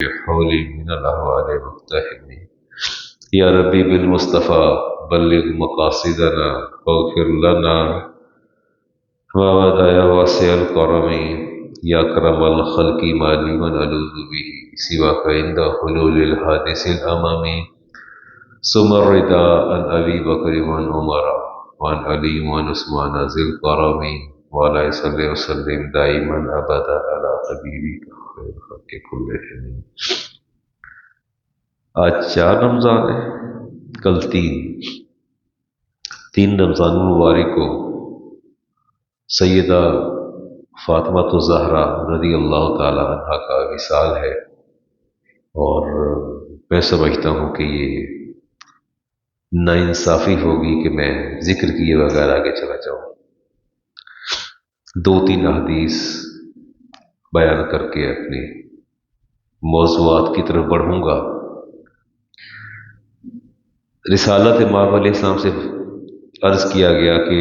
حولي من الأهوال واقتحمني يا ربي بالمصطفى بلغ مقاصدنا واغفر لنا وابدا يا واسع الكرم يا أكرم الخلق ما لي من ألوذ به سواك عند حلول الحادث الأمامي ثم الرضا عن أبي بكر وعن عمر وعن علي وعن عثمان ذي الكرم وعلى صل وسلم دائما أبدا على حبيبك خير الخلق كلهم. آج 4 رمضان ہے، کل 3 رمضان المبارک کو سیدہ فاطمہ الزہرا رضی اللہ تعالی عنہ کا وصال ہے، اور میں سمجھتا ہوں کہ یہ ناانصافی ہوگی کہ میں ذکر کیے بغیر آگے چلا جاؤں. 2-3 احادیث بیان کر کے اپنے موضوعات کی طرف بڑھوں گا. رسالت ماں علیہ السلام سے عرض کیا گیا کہ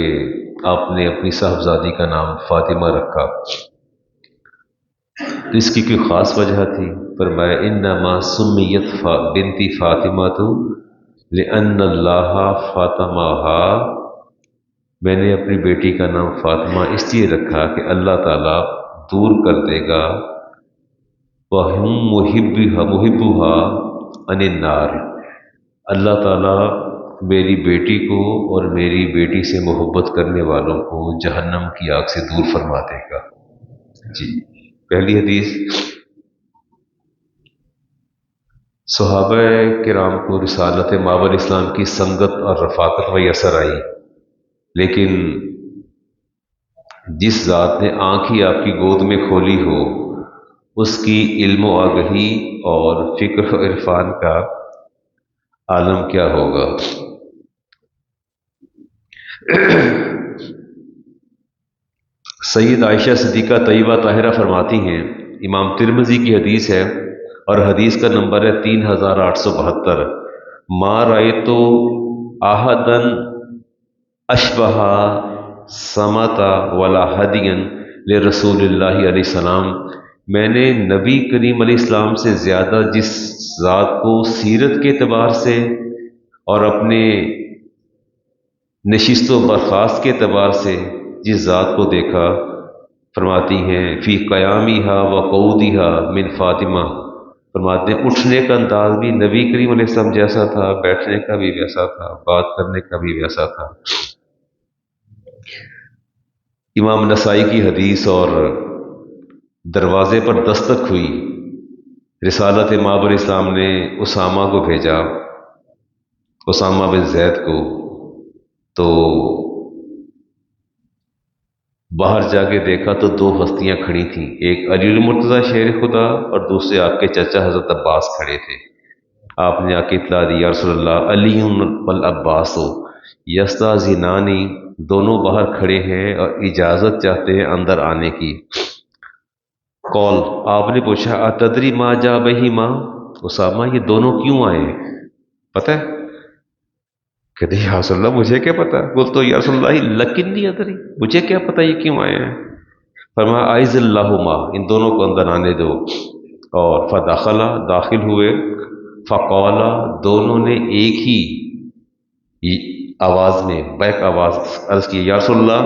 آپ نے اپنی صاحبزادی کا نام فاطمہ رکھا، تو اس کی کوئی خاص وجہ تھی؟ فرمایا انما سمیت بنتی فاطمہ تو لأن اللہ فاطمہا، میں نے اپنی بیٹی کا نام فاطمہ اس لیے رکھا کہ اللہ تعالیٰ دور کر دے گا وَهُمْ مُحِبُّهَا عَنِ النَّارِ، اللہ تعالیٰ میری بیٹی کو اور میری بیٹی سے محبت کرنے والوں کو جہنم کی آگ سے دور فرما دے گا. جی، پہلی حدیث، صحابہ کرام کو رسالت ماں علیہ السلام کی سنگت اور رفاقت میسر آئی، لیکن جس ذات نے آنکھ ہی آپ کی گود میں کھولی ہو، اس کی علم و آگہی اور فکر و عرفان کا عالم کیا ہوگا. سید عائشہ صدیقہ طیبہ طاہرہ فرماتی ہیں، امام ترمذی کی حدیث ہے اور حدیث کا نمبر ہے 3872، ما رأیت احدا اشبہ سمتا ولا ہدیا لرسول اللہ علیہ السلام، میں نے نبی کریم علیہ السلام سے زیادہ جس ذات کو سیرت کے اعتبار سے اور اپنے نشست و برخاست کے اعتبار سے جس ذات کو دیکھا، فرماتی ہیں فی قیامیہا و قعودیہا من فاطمہ، فرماتے ہیں اٹھنے کا انداز بھی نبی کریم علیہ السلام جیسا تھا، بیٹھنے کا بھی ویسا تھا، بات کرنے کا بھی ویسا تھا. امام نسائی کی حدیث، اور دروازے پر دستک ہوئی، رسالت ماں علیہ السلام نے اسامہ کو بھیجا، اسامہ بن زید کو، تو باہر جا کے دیکھا تو 2 ہستیاں کھڑی تھیں، ایک علی المرتضیٰ شیر خدا اور دوسرے آپ کے چچا حضرت عباس کھڑے تھے. آپ نے آ کے اطلاع دی یا رسول اللہ علی والعباس یستاذنانی، دونوں باہر کھڑے ہیں اور اجازت چاہتے ہیں اندر آنے کی. قول، آپ نے پوچھا اتدری ما جا بہما، اسامہ یہ دونوں کیوں آئے ہیں پتہ ہے؟ کہتے ہیں یا رسول اللہ مجھے کیا پتا. قلت تو یا رسول اللہ لکنی ادری، مجھے کیا پتا یہ کیوں آئے ہیں. فرمایا اعز اللہما، ان دونوں کو اندر آنے دو. اور فدخلا، داخل ہوئے. فقالا، دونوں نے ایک ہی آواز میں بیک آواز عرض کی یا رسول اللہ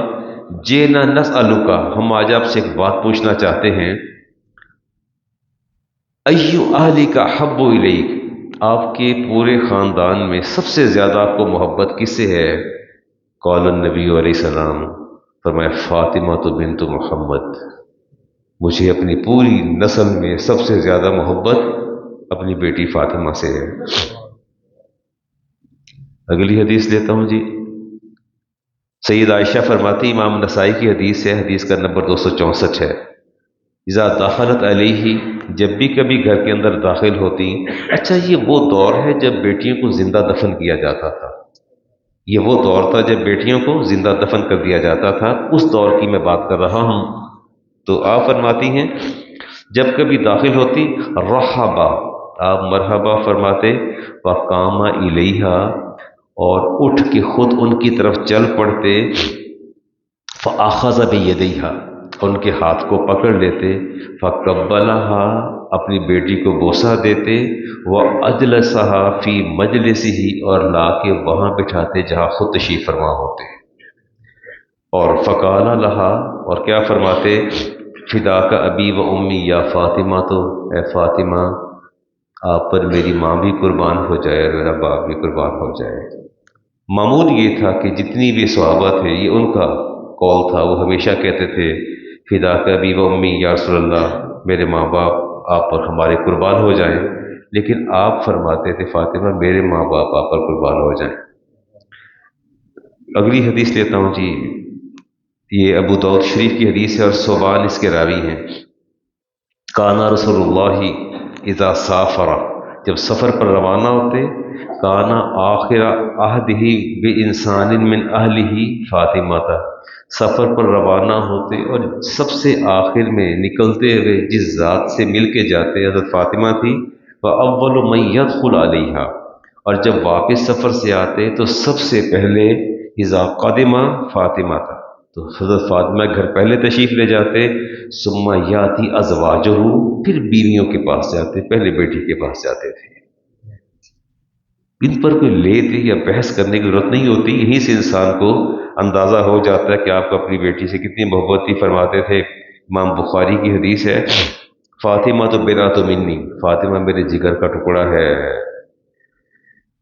جینا نسألک، ہم آج آپ سے ایک بات پوچھنا چاہتے ہیں. ایو اہلک احب الیک، آپ کے پورے خاندان میں سب سے زیادہ آپ کو محبت کس سے ہے؟ قال النبی علیہ السلام، فرمایا فاطمہ تو بنت محمد، مجھے اپنی پوری نسل میں سب سے زیادہ محبت اپنی بیٹی فاطمہ سے ہے. اگلی حدیث لیتا ہوں جی. سید عائشہ فرماتی، امام نسائی کی حدیث ہے، حدیث کا نمبر 264 ہے، اذا دخلت علیہ، جب بھی کبھی گھر کے اندر داخل ہوتی. اچھا، یہ وہ دور ہے جب بیٹیوں کو زندہ دفن کیا جاتا تھا، یہ وہ دور تھا جب بیٹیوں کو زندہ دفن کر دیا جاتا تھا، اس دور کی میں بات کر رہا ہوں. تو آپ فرماتی ہیں جب کبھی داخل ہوتی رحبا، آپ مرحبا فرماتے، وقام الیہا، اور اٹھ کے خود ان کی طرف چل پڑتے، فاخذ بیدیہا، ان کے ہاتھ کو پکڑ لیتے، فقبلہا، اپنی بیٹی کو بوسہ دیتے، وہ اجلسہا فی مجلسہ، اور لا کے وہاں بٹھاتے جہاں خود تشریف فرما ہوتے، اور فقال لہا، اور کیا فرماتے، فداک ابی و امی یا فاطمہ، تو اے فاطمہ آپ پر میری ماں بھی قربان ہو جائے اور میرا باپ بھی قربان ہو جائے۔ معمول یہ تھا کہ جتنی بھی صحابہ تھے یہ ان کا قول تھا، وہ ہمیشہ کہتے تھے فداک ابی و امی یا رسول اللہ، میرے ماں باپ آپ پر ہمارے قربان ہو جائیں، لیکن آپ فرماتے تھے فاطمہ میرے ماں باپ آپ پر قربان ہو جائیں۔ اگلی حدیث لیتا ہوں جی، یہ ابو داؤد شریف کی حدیث ہے اور صوبان اس کے راوی ہیں۔ کانا رسول اللہ اذا سافر، جب سفر پر روانہ ہوتے، کانا آخر عہدہ بانسان من اہلہ فاطمہ تھا، سفر پر روانہ ہوتے اور سب سے آخر میں نکلتے ہوئے جس ذات سے مل کے جاتے حضرت فاطمہ تھی، وَأَوَّلُ مَن يَدْخُلُ عَلَيْهَا، اور جب واپس سفر سے آتے تو سب سے پہلے اذا قدم فاطمہ تھا، تو حضرت فاطمہ گھر پہلے تشریف لے جاتے، ثم یاتی ازواجہ، پھر بیویوں کے پاس جاتے، پہلے بیٹی کے پاس جاتے تھے۔ ان پر کوئی لے یا بحث کرنے کی ضرورت نہیں ہوتی، یہیں سے انسان کو اندازہ ہو جاتا ہے کہ آپ کو اپنی بیٹی سے کتنی محبت تھی۔ فرماتے تھے، امام بخاری کی حدیث ہے، فاطمہ تو بنات منی، فاطمہ میرے جگر کا ٹکڑا ہے،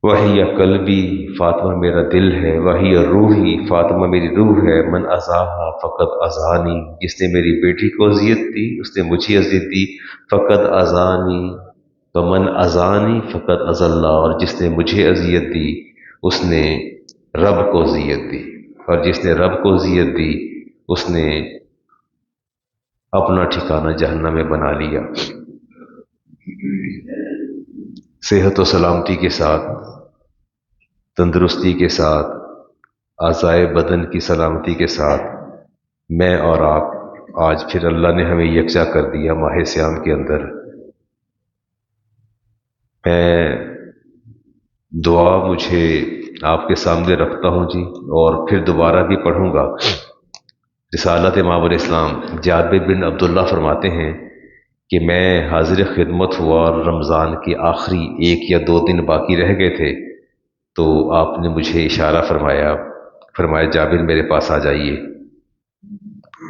وہی قلبی، فاطمہ میرا دل ہے، وہی روحی، فاطمہ میری روح ہے، من اذاہا فقط اذانی، جس نے میری بیٹی کو اذیت دی اس نے مجھے اذیت دی، فقط اذانی، ومن اذانی فقط اذى اللہ، اور جس نے مجھے اذیت دی اس نے رب کو اذیت دی، اور جس نے رب کو اذیت دی اس نے اپنا ٹھکانہ جہنم میں بنا لیا۔ صحت و سلامتی کے ساتھ، تندرستی کے ساتھ، اعضائے بدن کی سلامتی کے ساتھ میں اور آپ آج پھر اللہ نے ہمیں یکجا کر دیا ماہ صیام کے اندر۔ میں دعا مجھے آپ کے سامنے رکھتا ہوں جی، اور پھر دوبارہ بھی پڑھوں گا۔ رسالت امام الاسلام جابر بن عبداللہ فرماتے ہیں کہ میں حاضر خدمت ہوا اور رمضان کے آخری 1 یا 2 دن باقی رہ گئے تھے، تو آپ نے مجھے اشارہ فرمایا جابر میرے پاس آ جائیے،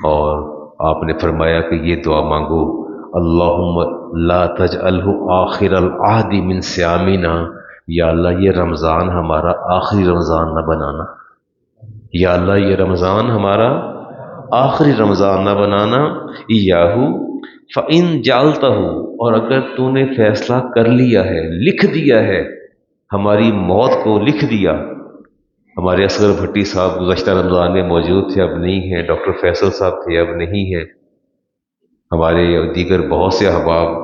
اور آپ نے فرمایا کہ یہ دعا مانگو، اللہم لا تجعلہ آخر العہد من صیامنا، یا اللہ یہ رمضان ہمارا آخری رمضان نہ بنانا، یا اللہ یہ رمضان ہمارا آخری رمضان نہ بنانا، ایاہو فَإِن جَعَلْتَہُ، اور اگر تو نے فیصلہ کر لیا ہے، لکھ دیا ہے، ہماری موت کو لکھ دیا۔ ہمارے اصغر بھٹی صاحب گزشتہ رمضان میں موجود تھے، اب نہیں ہیں، ڈاکٹر فیصل صاحب تھے، اب نہیں ہیں، ہمارے دیگر بہت سے احباب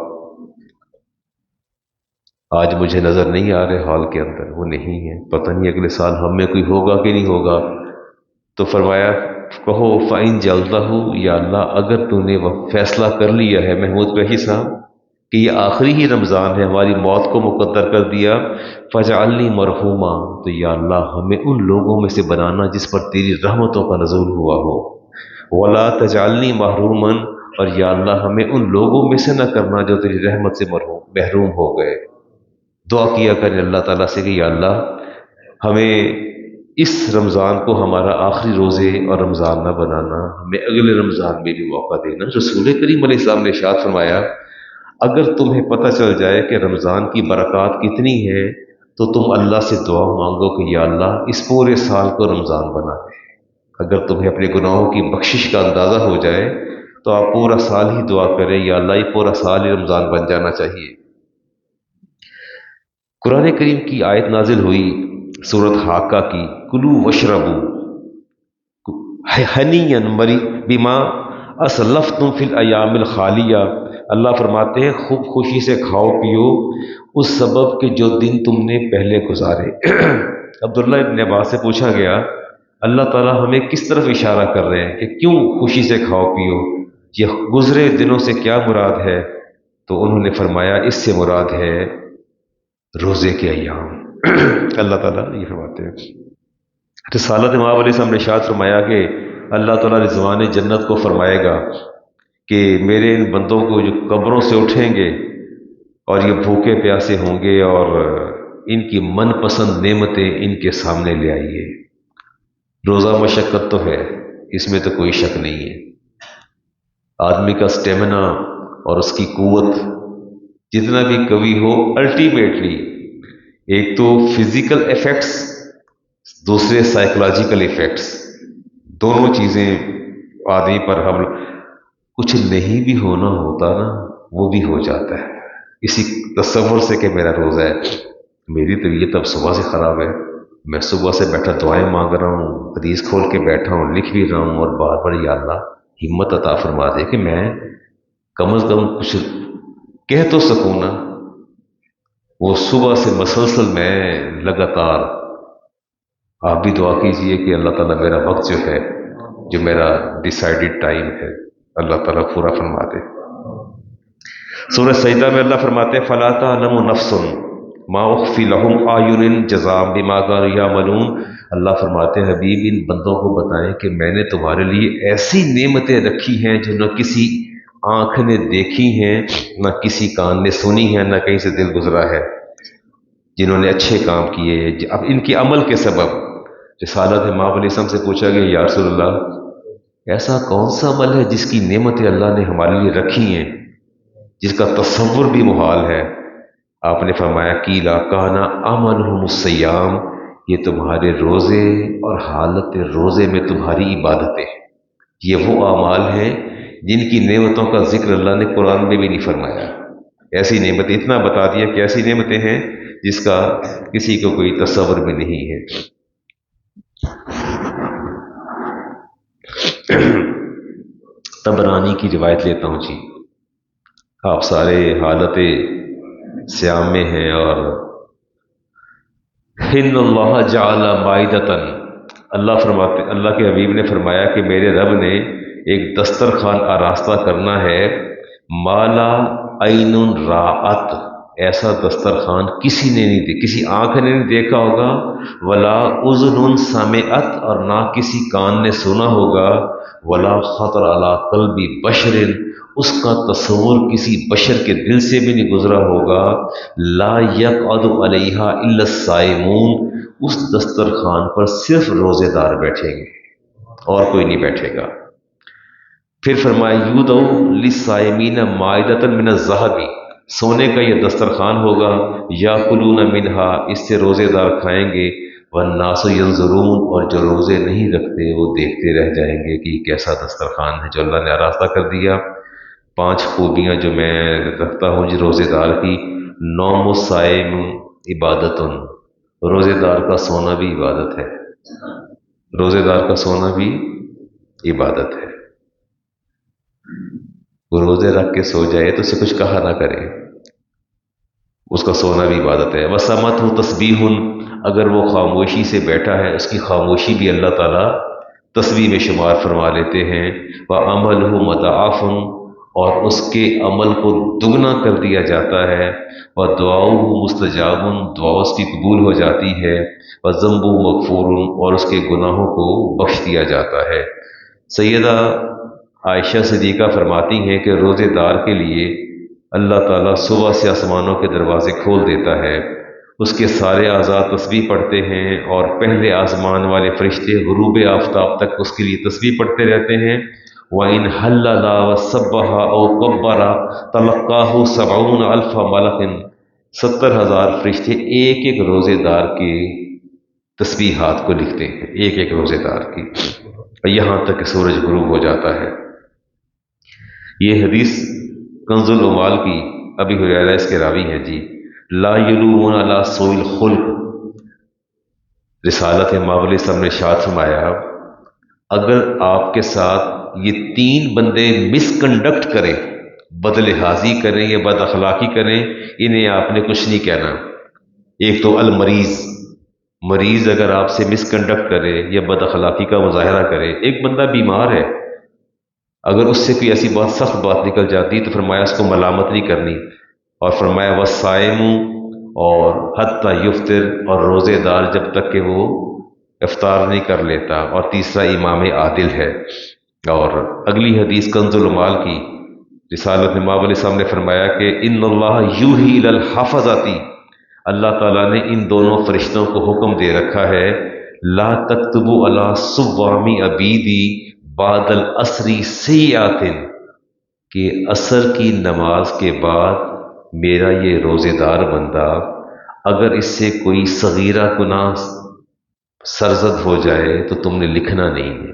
آج مجھے نظر نہیں آ رہے ہال کے اندر، وہ نہیں ہیں، پتہ نہیں اگلے سال ہم میں کوئی ہوگا کہ نہیں ہوگا۔ تو فرمایا کہو فَإِن جَعَلْتَہُ، یا اللہ اگر تو نے وہ فیصلہ کر لیا ہے محمود قریشی صاحب کہ یہ آخری ہی رمضان ہے، ہماری موت کو مقدر کر دیا، فَاجْعَلْنِي مَرْحُومًا، تو یا اللہ ہمیں ان لوگوں میں سے بنانا جس پر تیری رحمتوں کا نزول ہوا ہو، وَلَا تَجْعَلْنِي مَحْرُومًا، اور یا اللہ ہمیں ان لوگوں میں سے نہ کرنا جو تیری رحمت سے محروم ہو گئے۔ دعا کیا کریں اللہ تعالیٰ سے کہ یا اللہ ہمیں اس رمضان کو ہمارا آخری روزے اور رمضان نہ بنانا، ہمیں اگلے رمضان میں بھی موقع دینا۔ رسول کریم علیہ السلام نے ارشاد فرمایا، اگر تمہیں پتہ چل جائے کہ رمضان کی برکات کتنی ہے تو تم اللہ سے دعا مانگو کہ یا اللہ اس پورے سال کو رمضان بنا دے۔ اگر تمہیں اپنے گناہوں کی بخشش کا اندازہ ہو جائے تو آپ پورا سال ہی دعا کریں، یا اللہ یہ پورا سال ہی رمضان بن جانا چاہیے۔ قرآن کریم کی آیت نازل ہوئی سورۃ حاقہ کی، کلو وشربو ہنیا بما اسلفتم فی الایام الخالیہ، اللہ فرماتے ہیں خوب خوشی سے کھاؤ پیو اس سبب کہ جو دن تم نے پہلے گزارے۔ عبداللہ ابن عباس سے پوچھا گیا اللہ تعالیٰ ہمیں کس طرف اشارہ کر رہے ہیں کہ کیوں خوشی سے کھاؤ پیو، یہ گزرے دنوں سے کیا مراد ہے؟ تو انہوں نے فرمایا اس سے مراد ہے روزے کے ایام۔ اللہ تعالیٰ یہ فرماتے ہیں، رسالت امام علیہ السلام نے ارشاد فرمایا کہ اللہ تعالیٰ رضوان جنت کو فرمائے گا کہ میرے ان بندوں کو جو قبروں سے اٹھیں گے اور یہ بھوکے پیاسے ہوں گے، اور ان کی من پسند نعمتیں ان کے سامنے لے آئیے۔ روزہ مشقت تو ہے، اس میں تو کوئی شک نہیں ہے۔ آدمی کا سٹیمنا اور اس کی قوت جتنا بھی قوی ہو، الٹیمیٹلی ایک تو فزیکل ایفیکٹس، دوسرے سائیکولوجیکل ایفیکٹس، دونوں چیزیں آدمی پر حمل۔ کچھ نہیں بھی ہونا ہوتا نا، وہ بھی ہو جاتا ہے اسی تصور سے کہ میرا روزہ ہے۔ میری طبیعت اب صبح سے خراب ہے، میں صبح سے بیٹھا دعائیں مانگ رہا ہوں، حدیث کھول کے بیٹھا ہوں، لکھ بھی رہا ہوں، اور بار بار یا اللہ ہمت عطا فرما دے کہ میں کم از کم کچھ کہہ تو سکوں نا۔ وہ صبح سے مسلسل میں لگاتار، آپ بھی دعا کیجئے کہ اللہ تعالیٰ میرا وقت جو ہے، جو میرا ڈیسائیڈڈ ٹائم ہے، اللہ تعالیٰ پورا فرما دے۔ سورہ سجدہ میں اللہ فرماتے ہیں فَلَا تَعْلَمُ نَفْسٌ مَا أُخْفِيَ لَهُمْ أَعْيُنٍ جَزَاءً بِمَا كَانُوا يَعْمَلُونَ۔ اللہ فرماتے ہیں حبیب ان بندوں کو بتائیں کہ میں نے تمہارے لیے ایسی نعمتیں رکھی ہیں جو نہ کسی آنکھ نے دیکھی ہیں، نہ کسی کان نے سنی ہیں، نہ کہیں سے دل گزرا ہے۔ جنہوں نے اچھے کام کیے، اب ان کے عمل کے سبب رسالت ماں علیہ السلام سے پوچھا گیا یا رسول اللہ ایسا کون سا عمل ہے جس کی نعمتیں اللہ نے ہمارے لیے رکھی ہیں، جس کا تصور بھی محال ہے؟ آپ نے فرمایا قیلا کانا عملہم الصیام، یہ تمہارے روزے اور حالت روزے میں تمہاری عبادتیں، یہ وہ اعمال ہیں جن کی نعمتوں کا ذکر اللہ نے قرآن میں بھی نہیں فرمایا۔ ایسی نعمت اتنا بتا دیا کہ ایسی نعمتیں ہیں جس کا کسی کو کوئی تصور بھی نہیں ہے۔ طبرانی کی روایت لیتا ہوں جی، آپ سارے حالت سیام میں ہیں، اور ان اللہ جعل مائدتن، اللہ کے حبیب نے فرمایا کہ میرے رب نے ایک دسترخوان آراستہ کرنا ہے، مالا عین رات، ایسا دسترخوان کسی نے نہیں دیکھا، کسی آنکھ نے نہیں دیکھا ہوگا، ولا اذن سمعت، اور نہ کسی کان نے سنا ہوگا، ولا خطر علی قلب بشر، اس کا تصور کسی بشر کے دل سے بھی نہیں گزرا ہوگا، لا یقعد علیہا الا الصائمون، اس دسترخوان پر صرف روزے دار بیٹھیں گے اور کوئی نہیں بیٹھے گا۔ پھر فرمایا یودع للصائمین مائدۃ من الذھب، سونے کا یہ دسترخوان ہوگا، یاکلون منہا، اس سے روزے دار کھائیں گے، والناس ینظرون، اور جو روزے نہیں رکھتے وہ دیکھتے رہ جائیں گے کہ یہ کیسا دسترخوان ہے جو اللہ نے آراستہ کر دیا۔ 5 خوبیاں جو میں رکھتا ہوں جی روزے دار کی، نوم الصائم عبادت، روزے دار کا سونا بھی عبادت ہے، روزے دار کا سونا بھی عبادت ہے۔ وہ روزے رکھ کے سو جائے تو اسے کچھ کہا نہ کرے، اس کا سونا بھی عبادت ہے۔ وَسَمَتْهُ تَسْبِیحٌ، اگر وہ خاموشی سے بیٹھا ہے اس کی خاموشی بھی اللہ تعالیٰ تسبیح میں شمار فرما لیتے ہیں۔ وَعَمَلُهُ مُضَاعَفٌ، اور اس کے عمل کو دگنا کر دیا جاتا ہے۔ وَدُعَاؤُهُ مُسْتَجَابٌ، دعا اس کی قبول ہو جاتی ہے۔ وَذَنبُهُ مَغْفُورٌ، اور اس کے گناہوں کو بخش دیا جاتا ہے۔ سیدہ عائشہ صدیقہ فرماتی ہیں کہ روزے دار کے لیے اللہ تعالیٰ صبح سے آسمانوں کے دروازے کھول دیتا ہے، اس کے سارے اعضاء تسبیح پڑھتے ہیں، اور پہلے آسمان والے فرشتے غروب آفتاب تک اس کے لیے تسبیح پڑھتے رہتے ہیں۔ وَإِنْ حَلَّلَ وَسَبَّحَ أَوْ كَبَّرَ تَلَقَّاهُ 70,000 مَلَكٍ، 70,000 فرشتے ایک ایک روزے دار کے تسبیحات کو لکھتے ہیں، ایک ایک روزے دار کی، یہاں تک کہ سورج غروب ہو جاتا ہے۔ یہ حدیث کنز العمال کی ابی ہریرہ اس کے راوی ہیں جی۔ لا یلومون علی سوء الخلق، رسالت ماں علیہ السلام نے ارشاد فرمایا اگر آپ کے ساتھ یہ 3 بندے مس کنڈکٹ کریں، بدلحاظی کریں یا بد اخلاقی کریں، انہیں آپ نے کچھ نہیں کہنا۔ ایک تو المریض، مریض اگر آپ سے مس کنڈکٹ کرے یا بد اخلاقی کا مظاہرہ کرے، ایک بندہ بیمار ہے، اگر اس سے کوئی ایسی بات سخت بات نکل جاتی تو فرمایا اس کو ملامت نہیں کرنی، اور فرمایا والصائم، اور حتی یفطر، اور روزے دار جب تک کہ وہ افطار نہیں کر لیتا، اور تیسرا امام عادل ہے۔ اور اگلی حدیث کنز العمال کی رسالت میں ماں علیہ السلام نے فرمایا کہ ان اللہ یوحی الی الحفظاتی، اللہ تعالیٰ نے ان دونوں فرشتوں کو حکم دے رکھا ہے، لا تکتبوا علی صوامی عبیدی بعد العصری سیئات، کہ عصر کی نماز کے بعد میرا یہ روزے دار بندہ اگر اس سے کوئی صغیرہ گناہ سرزد ہو جائے تو تم نے لکھنا نہیں ہے،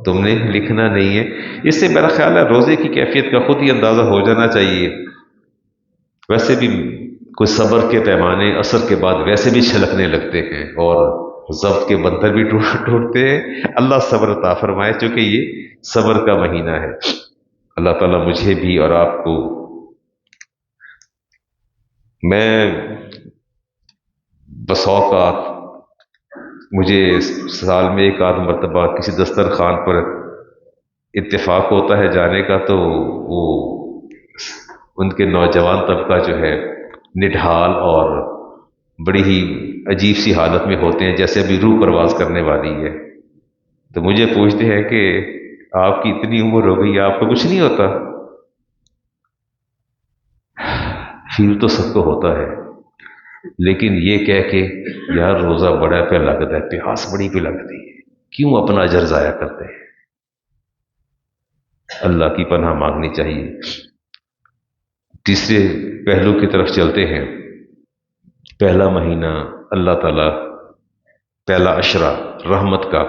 تم نے لکھنا نہیں ہے۔ اس سے میرا خیال ہے روزے کی کیفیت کا خود ہی اندازہ ہو جانا چاہیے۔ ویسے بھی کوئی صبر کے پیمانے عصر کے بعد ویسے بھی چھلکنے لگتے ہیں اور ضبط کے بندر بھی ٹوٹتے ہیں۔ اللہ صبر عطا فرمائے، چونکہ یہ صبر کا مہینہ ہے۔ اللہ تعالیٰ مجھے بھی اور آپ کو، میں بس اوقات مجھے سال میں ایک آدھ مرتبہ کسی دسترخوان پر اتفاق ہوتا ہے جانے کا، تو وہ ان کے نوجوان طبقہ جو ہے نڈھال اور بڑی ہی عجیب سی حالت میں ہوتے ہیں، جیسے ابھی روح پرواز کرنے والی ہے، تو مجھے پوچھتے ہیں کہ آپ کی اتنی عمر ہو گئی، آپ کو کچھ نہیں ہوتا؟ فیل تو سب کو ہوتا ہے، لیکن یہ کہہ کے یار روزہ بڑا پہ لگتا ہے، پیاس بڑی پہ لگتی ہے، کیوں اپنا اجر ضائع کرتے ہیں؟ اللہ کی پناہ مانگنی چاہیے۔ تیسرے پہلو کی طرف چلتے ہیں۔ پہلا مہینہ اللہ تعالیٰ، پہلا عشرہ رحمت کا،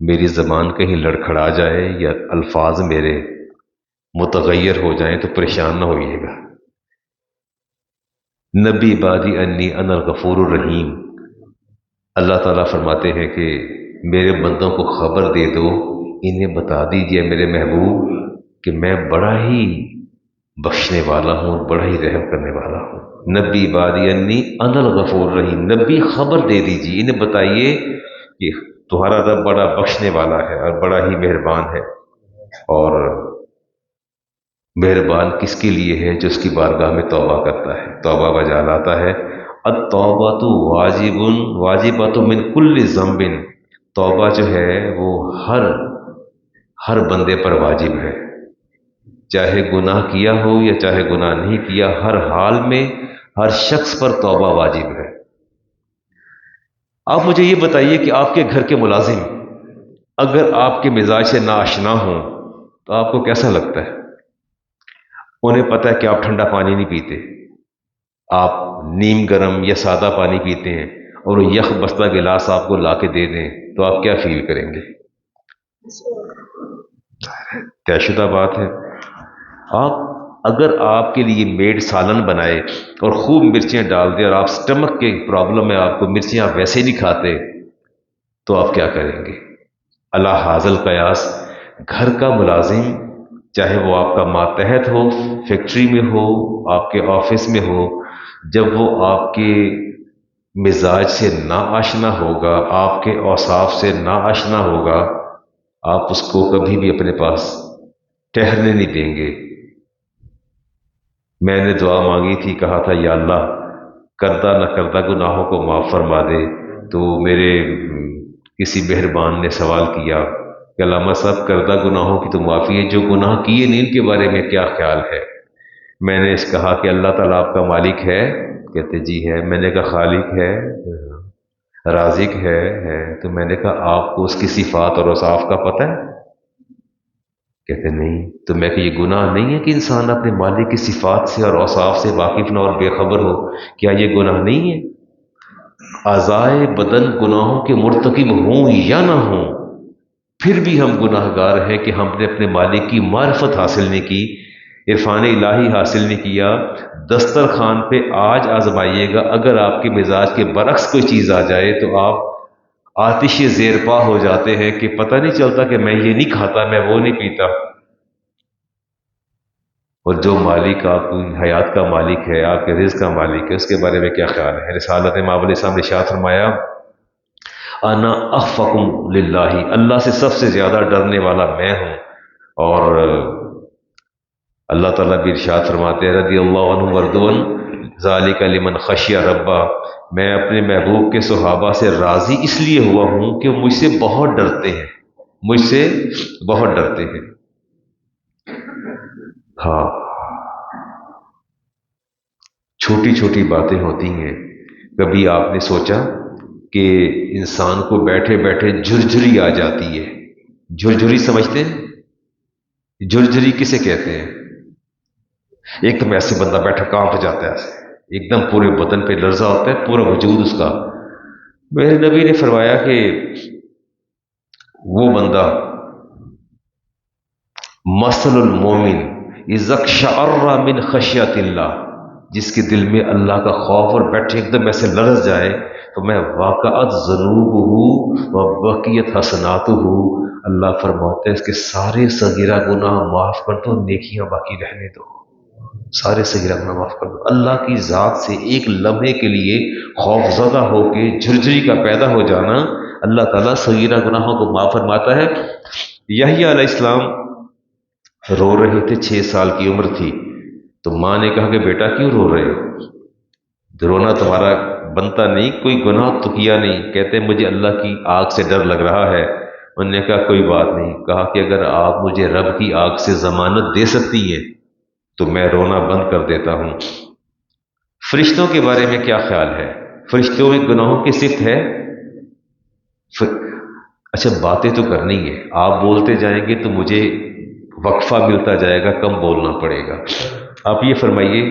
میری زبان کہیں لڑکھڑا جائے یا الفاظ میرے متغیر ہو جائیں تو پریشان نہ ہوئیے گا۔ نبی عبادی انی انا الغفور الرحیم، اللہ تعالیٰ فرماتے ہیں کہ میرے بندوں کو خبر دے دو، انہیں بتا دیجئے میرے محبوب کہ میں بڑا ہی بخشنے والا ہوں، بڑا ہی رحم کرنے والا ہوں۔ نبی عبادی انی انا الغفور الرحیم، نبی خبر دے دیجئے، انہیں بتائیے کہ تمہارا رب بڑا بخشنے والا ہے اور بڑا ہی مہربان ہے۔ اور مہربان کس کے لیے ہے؟ جو اس کی بارگاہ میں توبہ کرتا ہے، توبہ بجا لاتا ہے۔ التوبۃ واجبۃ من کل ذنب، توبہ جو ہے وہ ہر بندے پر واجب ہے، چاہے گناہ کیا ہو یا چاہے گناہ نہیں کیا، ہر حال میں ہر شخص پر توبہ واجب ہے۔ آپ مجھے یہ بتائیے کہ آپ کے گھر کے ملازم اگر آپ کے مزاج سے ناآشنا ہوں تو آپ کو کیسا لگتا ہے؟ انہیں پتہ ہے کہ آپ ٹھنڈا پانی نہیں پیتے، آپ نیم گرم یا سادہ پانی پیتے ہیں، اور وہ یخ بستہ گلاس آپ کو لا کے دے دیں تو آپ کیا فیل کریں گے؟ طے شدہ بات ہے۔ اگر آپ کے لیے میڈ سالن بنائے اور خوب مرچیں ڈال دے اور آپ سٹمک کے پرابلم ہے، آپ کو مرچیں آپ ویسے نہیں کھاتے، تو آپ کیا کریں گے؟ اللہ حاضل قیاس، گھر کا ملازم چاہے وہ آپ کا ماتحت ہو، فیکٹری میں ہو، آپ کے آفس میں ہو، جب وہ آپ کے مزاج سے نا آشنا ہوگا، آپ کے اوصاف سے نا آشنا ہوگا، آپ اس کو کبھی بھی اپنے پاس ٹھہرنے نہیں دیں گے۔ میں نے دعا مانگی تھی، کہا تھا یا اللہ کردہ نہ کردہ گناہوں کو معاف فرما دے، تو میرے کسی مہربان نے سوال کیا کہ علامہ صاحب کردہ گناہوں کی تو معافی ہے، جو گناہ کیے نہیں ان کے بارے میں کیا خیال ہے؟ میں نے اس کہا کہ اللہ تعالیٰ آپ کا مالک ہے؟ کہتے جی ہے۔ میں نے کہا خالق ہے؟ رازق ہے؟ تو میں نے کہا آپ کو اس کی صفات اور اوصاف کا پتہ ہے؟ کہتے نہیں۔ تو میں کہ یہ گناہ نہیں ہے کہ انسان اپنے مالک کی صفات سے اور اوصاف سے واقف نہ اور بے خبر ہو؟ کیا یہ گناہ نہیں ہے؟ اعضائے بدن گناہوں کے مرتکب ہوں یا نہ ہوں، پھر بھی ہم گناہ گار ہیں کہ ہم نے اپنے مالک کی معرفت حاصل نہیں کی، عرفان الہی حاصل نہیں کیا۔ دسترخوان پہ آج آزمائیے گا، اگر آپ کے مزاج کے برعکس کوئی چیز آ جائے تو آپ آتش زیر پا ہو جاتے ہیں کہ پتہ نہیں چلتا کہ میں یہ نہیں کھاتا، میں وہ نہیں پیتا۔ اور جو مالک آپ کی حیات کا مالک ہے، آپ کے رزق کا مالک ہے، اس کے بارے میں کیا خیال ہے؟ رسالت ماں علیہ السلام نے ارشاد فرمایا انا اخفکم للہ، اللہ سے سب سے زیادہ ڈرنے والا میں ہوں۔ اور اللہ تعالیٰ بھی ارشاد فرماتے ہیں رضی اللہ عنہ وردون ذالک لمن خشی ربا، میں اپنے محبوب کے صحابہ سے راضی اس لیے ہوا ہوں کہ مجھ سے بہت ڈرتے ہیں، مجھ سے بہت ڈرتے ہیں۔ ہاں، چھوٹی چھوٹی باتیں ہوتی ہیں. کبھی آپ نے سوچا کہ انسان کو بیٹھے بیٹھے جھرجھری آ جاتی ہے. جھرجھری سمجھتے ہیں؟ جھرجھری کسے کہتے ہیں؟ ایک تو ایسے بندہ بیٹھا کانپ جاتا ہے ایسے، ایک دم پورے بدن پہ لرزہ ہوتا ہے، پورا وجود اس کا. میرے نبی نے فرمایا کہ وہ بندہ مثل المومن اذا اقشعر من خشیت اللہ، جس کے دل میں اللہ کا خوف اور بیٹھے ایک دم ایسے لرز جائے، تو میں واقعت ذنوبہ و بقیت حسناتہ، اللہ فرماتے ہیں اس کے سارے صغیرہ گناہ معاف کر دو، نیکیاں باقی رہنے دو. سارے صغیرہ گناہ معاف کر دو. اللہ کی ذات سے ایک لمحے کے لیے خوف زدہ ہو کے جھرجھری کا پیدا ہو جانا، اللہ تعالیٰ صغیرہ گناہوں کو معاف فرماتا ہے. یحییٰ علیہ السلام رو رہے تھے، 6 سال کی عمر تھی. تو ماں نے کہا کہ بیٹا کیوں رو رہے ہو؟ رونا تمہارا بنتا نہیں، کوئی گناہ تو کیا نہیں. کہتے مجھے اللہ کی آگ سے ڈر لگ رہا ہے. انہوں نے کہا کوئی بات نہیں. کہا کہ اگر آپ مجھے رب کی آگ سے ضمانت دے سکتی ہیں تو میں رونا بند کر دیتا ہوں. فرشتوں کے بارے میں کیا خیال ہے؟ فرشتوں میں گناہوں کی صفت ہے؟ اچھا باتیں تو کرنی ہے، آپ بولتے جائیں گے تو مجھے وقفہ ملتا جائے گا، کم بولنا پڑے گا. آپ یہ فرمائیے،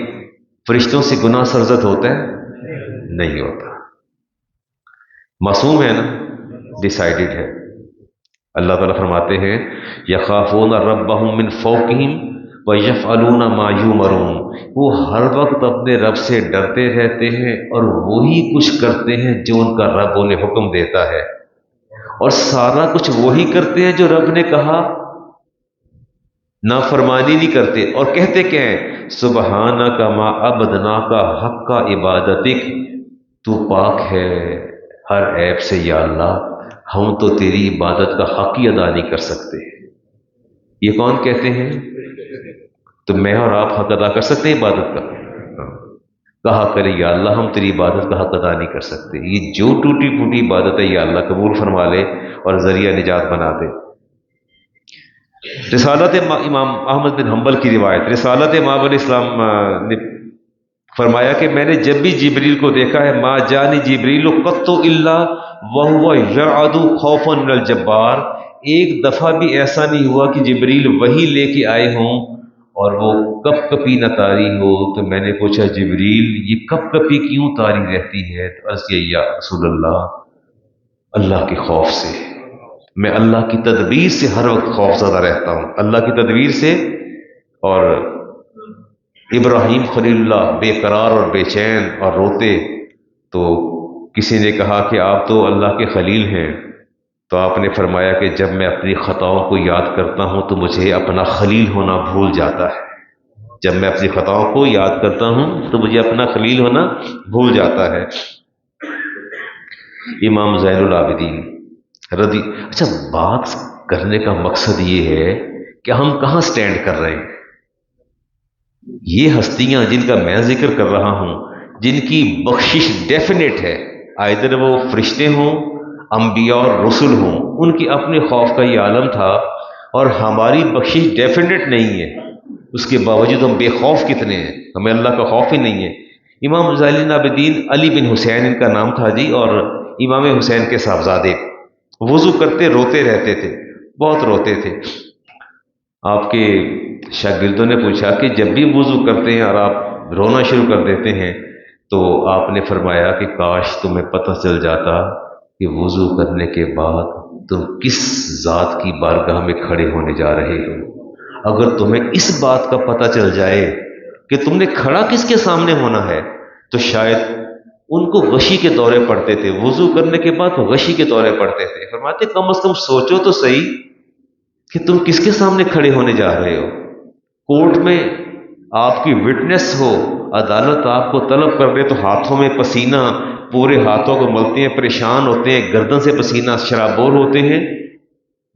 فرشتوں سے گناہ سرزد ہوتا ہے؟ نہیں ہوتا. معصوم ہے نا، ڈیسائیڈڈ ہے. اللہ تعالیٰ فرماتے ہیں یخافون ربہم من فوقہم ویفعلون ما یؤمرون، وہ ہر وقت اپنے رب سے ڈرتے رہتے ہیں اور وہی کچھ کرتے ہیں جو ان کا رب انہیں حکم دیتا ہے، اور سارا کچھ وہی کرتے ہیں جو رب نے کہا، نافرمانی نہیں کرتے. اور کہتے کیا ہیں؟ سبحانک ما عبدناک حق عبادتک، تو پاک ہے ہر عیب سے یا اللہ، ہم تو تیری عبادت کا حق ہی ادا نہیں کر سکتے. یہ کون کہتے ہیں؟ تو میں اور آپ حق ادا کر سکتے ہیں عبادت کا؟ کہا کرے یا اللہ ہم تیری عبادت کا حق ادا نہیں کر سکتے. یہ جو ٹوٹی پھوٹی عبادت ہے یا اللہ قبول فرما لے اور ذریعہ نجات بنا دے. رسالت امام احمد بن حنبل کی روایت، رسالت امام علیہ السلام نے فرمایا کہ میں نے جب بھی جبریل کو دیکھا ہے، ما جانی جبریل قط الا وهو يرعد خوفا من الجبار، ایک دفعہ بھی ایسا نہیں ہوا کہ جبریل وہی لے کے آئے ہوں اور وہ کپ کپی نہ تاری ہو. تو میں نے پوچھا جبریل یہ کپ کپی کیوں تاری رہتی ہے؟ تو عرض کیا یا رسول اللہ، اللہ کے خوف سے، میں اللہ کی تدبیر سے ہر وقت خوف زدہ رہتا ہوں، اللہ کی تدبیر سے. اور ابراہیم خلیل اللہ بے قرار اور بے چین اور روتے، تو کسی نے کہا کہ آپ تو اللہ کے خلیل ہیں. تو آپ نے فرمایا کہ جب میں اپنی خطاؤں کو یاد کرتا ہوں تو مجھے اپنا خلیل ہونا بھول جاتا ہے. جب میں اپنی خطاؤں کو یاد کرتا ہوں تو مجھے اپنا خلیل ہونا بھول جاتا ہے. امام زین العابدین اچھا بات کرنے کا مقصد یہ ہے کہ ہم کہاں سٹینڈ کر رہے ہیں. یہ ہستیاں جن کا میں ذکر کر رہا ہوں، جن کی بخشش ڈیفینیٹ ہے، آئدر وہ فرشتے ہوں، انبیاء اور رسل ہوں، ان کی اپنے خوف کا یہ عالم تھا، اور ہماری بخشش ڈیفینیٹ نہیں ہے. اس کے باوجود ہم بے خوف کتنے ہیں، ہمیں اللہ کا خوف ہی نہیں ہے. امام زین العابدین علی بن حسین ان کا نام تھا جی، اور امام حسین کے صاحبزادے، وضو کرتے روتے رہتے تھے، بہت روتے تھے. آپ کے شاگردوں نے پوچھا کہ جب بھی وضو کرتے ہیں اور آپ رونا شروع کر دیتے ہیں، تو آپ نے فرمایا کہ کاش تمہیں پتہ چل جاتا کہ وضو کرنے کے بعد تم کس ذات کی بارگاہ میں کھڑے ہونے جا رہے ہو. اگر تمہیں اس بات کا پتہ چل جائے کہ تم نے کھڑا کس کے سامنے ہونا ہے، تو شاید ان کو غشی کے دورے پڑتے تھے، وضو کرنے کے بعد وہ غشی کے دورے پڑتے تھے. فرماتے کم از کم سوچو تو صحیح کہ تم کس کے سامنے کھڑے ہونے جا رہے ہو. کورٹ میں آپ کی وٹنس ہو، عدالت آپ کو طلب کر دے تو ہاتھوں میں پسینہ، پورے ہاتھوں کو ملتے ہیں، پریشان ہوتے ہیں، گردن سے پسینہ شرابور ہوتے ہیں.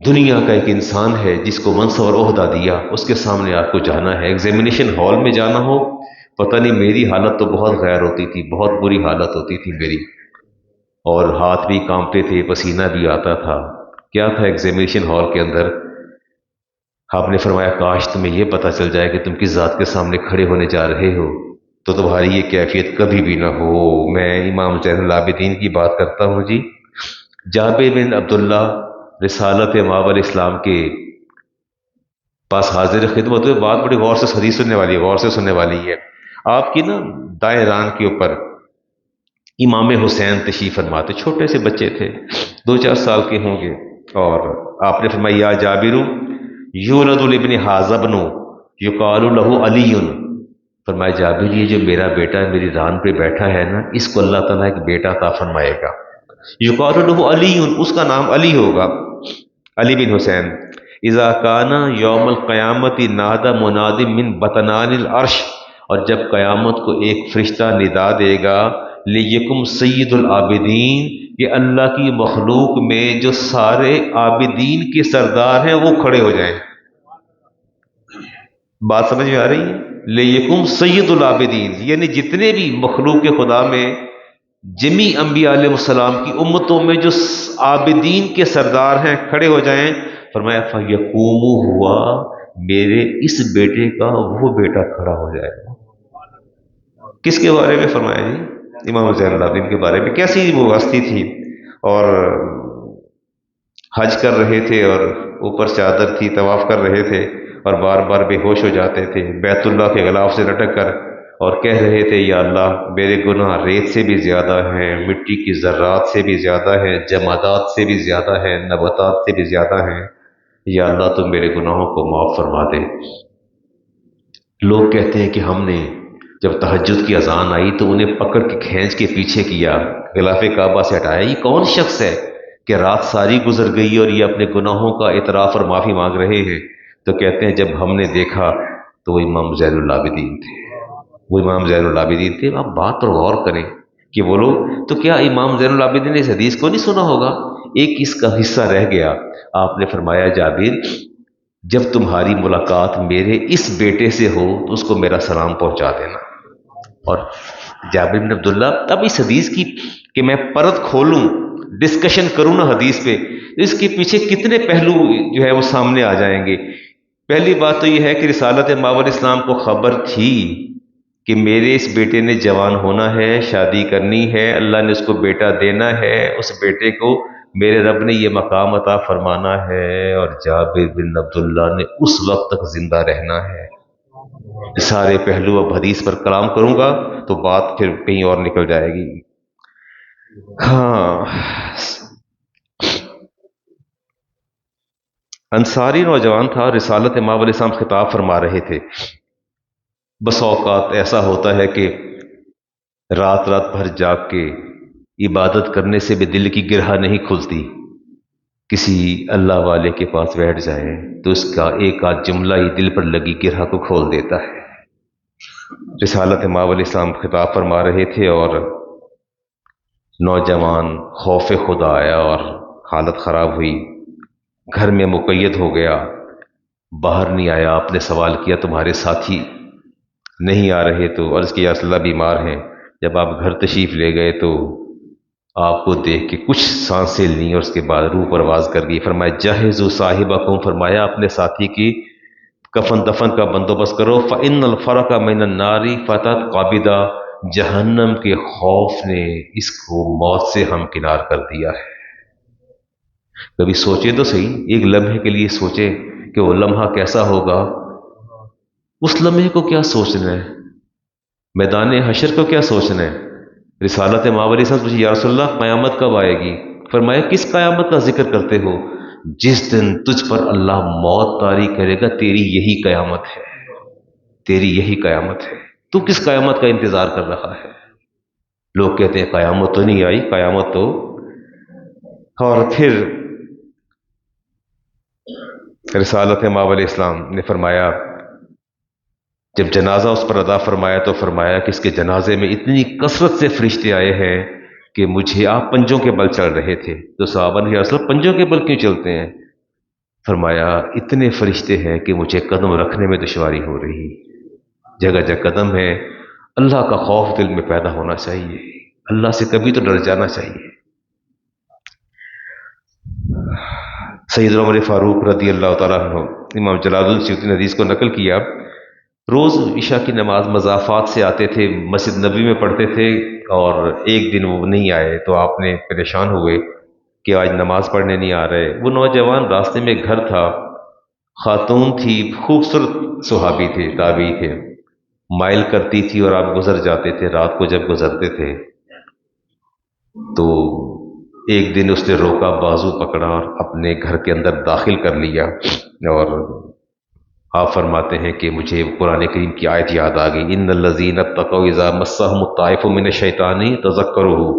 دنیا کا ایک انسان ہے جس کو منصب اور عہدہ دیا، اس کے سامنے آپ کو جانا ہے. ایگزامینیشن ہال میں جانا ہو، پتہ نہیں میری حالت تو بہت غیر ہوتی تھی، بہت بری حالت ہوتی تھی میری، اور ہاتھ بھی کانپتے تھے، پسینہ بھی آتا تھا. کیا تھا ایگزامینیشن ہال کے اندر؟ آپ نے فرمایا کاش تمہیں یہ پتہ چل جائے کہ تم کس ذات کے سامنے کھڑے ہونے جا رہے ہو تو تمہاری یہ کیفیت کبھی بھی نہ ہو۔ میں امام زین العابدین کی بات کرتا ہوں جی۔ جابر بن عبداللہ رسالت مآب علیہ السلام کے پاس حاضر خدمت ہوئے، بات بڑی غور سے حدیث سننے والی ہے، غور سے سننے والی ہے۔ آپ کی نا دائیں ران کے اوپر امام حسین تشریف فرماتے، چھوٹے سے بچے تھے، 2-4 سال کے ہوں گے، اور آپ نے فرمایا یا جابر یولد لابن ھذا ابن یقال له علی، فرمایا جابر یہ جو میرا بیٹا میری ران پہ بیٹھا ہے نا، اس کو اللہ تعالیٰ ایک بیٹا عطا فرمائے گا، یقال له علی، اس کا نام علی ہوگا، علی بن حسین۔ اذا کان یوم القیامت نادى مناد من بطنان العرش، اور جب قیامت کو ایک فرشتہ ندا دے گا لیکم سید العابدین، کہ اللہ کی مخلوق میں جو سارے عابدین کے سردار ہیں وہ کھڑے ہو جائیں۔ بات سمجھ میں آ رہی ہے؟ لیکم سید العابدین یعنی جتنے بھی مخلوق خدا میں جمی انبیاء علیہ السلام کی امتوں میں جو عابدین کے سردار ہیں کھڑے ہو جائیں۔ فرمایا فیقوم ہوا، میرے اس بیٹے کا وہ بیٹا کھڑا ہو جائے گا۔ کس کے بارے میں فرمایا جی؟ امام زین العابدین کے بارے میں۔ کیسی وہ ہستی تھی، اور حج کر رہے تھے اور اوپر چادر تھی، طواف کر رہے تھے اور بار بار بے ہوش ہو جاتے تھے بیت اللہ کے غلاف سے لٹک کر، اور کہہ رہے تھے یا اللہ میرے گناہ ریت سے بھی زیادہ ہیں، مٹی کی ذرات سے بھی زیادہ ہیں، جمادات سے بھی زیادہ ہیں، نباتات سے بھی زیادہ ہیں، یا اللہ تم میرے گناہوں کو معاف فرما دے۔ لوگ کہتے ہیں کہ ہم نے جب تہجد کی اذان آئی تو انہیں پکڑ کے کھینچ کے پیچھے کیا، غلاف کعبہ سے ہٹایا، یہ کون شخص ہے کہ رات ساری گزر گئی اور یہ اپنے گناہوں کا اعتراف اور معافی مانگ رہے ہیں؟ تو کہتے ہیں جب ہم نے دیکھا تو وہ امام زین العابدین تھے، وہ امام زین العابدین تھے۔ آپ بات پر غور کریں کہ وہ لوگ تو کیا امام زین العابدین نے اس حدیث کو نہیں سنا ہوگا؟ ایک اس کا حصہ رہ گیا۔ آپ نے فرمایا جابر جب تمہاری ملاقات میرے اس بیٹے سے ہو تو اس کو میرا سلام پہنچا دینا۔ اور جابر بن عبداللہ اب اس حدیث کی کہ میں پرت کھولوں، ڈسکشن کروں نا حدیث پہ، اس کے پیچھے کتنے پہلو جو ہے وہ سامنے آ جائیں گے۔ پہلی بات تو یہ ہے کہ رسالت مآب علیہ السلام کو خبر تھی کہ میرے اس بیٹے نے جوان ہونا ہے، شادی کرنی ہے، اللہ نے اس کو بیٹا دینا ہے، اس بیٹے کو میرے رب نے یہ مقام عطا فرمانا ہے، اور جابر بن عبداللہ نے اس وقت تک زندہ رہنا ہے۔ سارے پہلو اب حدیث پر کلام کروں گا تو بات پھر کہیں اور نکل جائے گی۔ ہاں، انصاری نوجوان تھا، رسالت مآب علیہ السلام خطاب فرما رہے تھے۔ بس اوقات ایسا ہوتا ہے کہ رات رات بھر جاگ کے عبادت کرنے سے بھی دل کی گرہ نہیں کھلتی، کسی اللہ والے کے پاس بیٹھ جائے تو اس کا ایک آدھ جملہ ہی دل پر لگی گرہ کو کھول دیتا ہے۔ رسالت مآب علیہ السلام خطاب فرما رہے تھے اور نوجوان خوف خدا آیا اور حالت خراب ہوئی، گھر میں مقید ہو گیا، باہر نہیں آیا۔ آپ نے سوال کیا تمہارے ساتھی نہیں آ رہے تو عرض کیا رسول اللہ بیمار ہیں۔ جب آپ گھر تشریف لے گئے تو آپ کو دیکھ کے کچھ سانسیں لیں اور اس کے بعد روح پرواز کر گئی۔ فرمایا جہزوا صاحبکم، فرمایا اپنے ساتھی کی کفن دفن کا بندوبست کرو، فإن الفرق من النار فتت قابضہ، جہنم کے خوف نے اس کو موت سے ہمکنار کر دیا ہے۔ کبھی سوچے تو صحیح، ایک لمحے کے لیے سوچے کہ وہ لمحہ کیسا ہوگا۔ اس لمحے کو کیا سوچنا ہے، میدان حشر کو کیا سوچنا ہے۔ رسالت مآب علیہ السلام پوچھی یا رسول اللہ قیامت کب آئے گی؟ فرمایا کس قیامت کا ذکر کرتے ہو؟ جس دن تجھ پر اللہ موت طاری کرے گا، تیری یہی قیامت ہے، تیری یہی قیامت ہے، تو کس قیامت کا انتظار کر رہا ہے؟ لوگ کہتے ہیں قیامت تو نہیں آئی، قیامت تو۔ اور پھر رسالت مآب علیہ السلام نے فرمایا جب جنازہ اس پر ادا فرمایا تو فرمایا کہ اس کے جنازے میں اتنی کثرت سے فرشتے آئے ہیں کہ مجھے آپ پنجوں کے بل چل رہے تھے۔ تو صحابہ نے اصل پنجوں کے بل کیوں چلتے ہیں؟ فرمایا اتنے فرشتے ہیں کہ مجھے قدم رکھنے میں دشواری ہو رہی، جگہ جگہ قدم ہے۔ اللہ کا خوف دل میں پیدا ہونا چاہیے، اللہ سے کبھی تو ڈر جانا چاہیے۔ سیدنا عمر فاروق رضی اللہ تعالیٰ عنہ امام جلال السیوطی نے حدیث کو نقل کیا، روز عشاء کی نماز مضافات سے آتے تھے، مسجد نبی میں پڑھتے تھے، اور ایک دن وہ نہیں آئے تو آپ نے پریشان ہوئے کہ آج نماز پڑھنے نہیں آ رہے۔ وہ نوجوان راستے میں ایک گھر تھا، خاتون تھی، خوبصورت صحابی تھے، تابعی تھے، مائل کرتی تھی اور آپ گزر جاتے تھے۔ رات کو جب گزرتے تھے تو ایک دن اس نے روکا، بازو پکڑا اور اپنے گھر کے اندر داخل کر لیا، اور آپ فرماتے ہیں کہ مجھے قرآن کریم کی آیت یاد آ گئی، ان الذین اتقوا اذا مسهم الطائف من الشیطان تذکروا،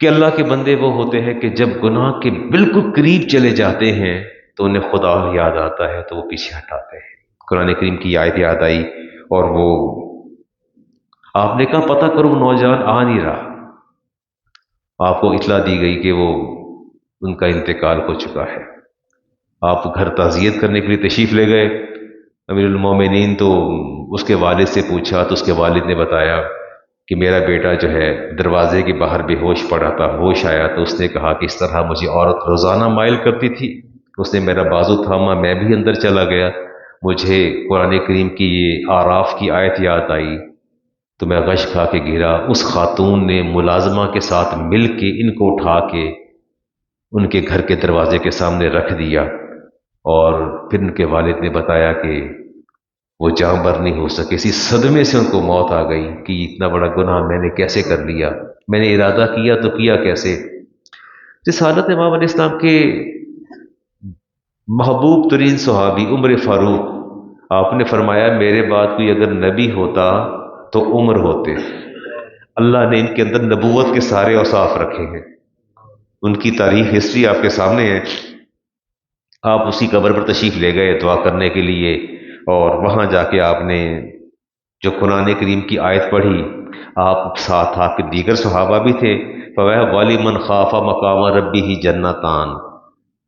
کہ اللہ کے بندے وہ ہوتے ہیں کہ جب گناہ کے بالکل قریب چلے جاتے ہیں تو انہیں خدا یاد آتا ہے تو وہ پیچھے ہٹاتے ہیں۔ قرآن کریم کی آیت یاد آئی، اور وہ آپ نے کہا پتہ کرو وہ نوجوان آ نہیں رہا۔ آپ کو اطلاع دی گئی کہ وہ ان کا انتقال ہو چکا ہے۔ آپ گھر تعزیت کرنے کے لیے تشریف لے گئے۔ امیر المومنین تو اس کے والد سے پوچھا تو اس کے والد نے بتایا کہ میرا بیٹا جو ہے دروازے کے باہر بے ہوش پڑا تھا، ہوش آیا تو اس نے کہا کہ اس طرح مجھے عورت روزانہ مائل کرتی تھی، اس نے میرا بازو تھاما، میں بھی اندر چلا گیا، مجھے قرآن کریم کی یہ آراف کی آیت یاد آئی تو میں غش کھا کے گرا۔ اس خاتون نے ملازمہ کے ساتھ مل کے ان کو اٹھا کے ان کے گھر کے دروازے کے سامنے رکھ دیا، اور پھر ان کے والد نے بتایا کہ وہ جاں بر نہیں ہو سکے، اسی صدمے سے ان کو موت آ گئی کہ اتنا بڑا گناہ میں نے کیسے کر لیا، میں نے ارادہ کیا تو کیا کیسے۔ جس حالت امام علیہ السلام کے محبوب ترین صحابی عمر فاروق، آپ نے فرمایا میرے بعد کوئی اگر نبی ہوتا تو عمر ہوتے، اللہ نے ان کے اندر نبوت کے سارے اوصاف رکھے ہیں، ان کی تاریخ ہسٹری آپ کے سامنے ہے۔ آپ اسی قبر پر تشریف لے گئے دعا کرنے کے لیے، اور وہاں جا کے آپ نے جو قرآن کریم کی آیت پڑھی، آپ ساتھ آپ کے دیگر صحابہ بھی تھے، فَوَيْحَ وَلِمَنْ خَافَ مَقَامَ رَبِّهِ جَنَّتَانِ،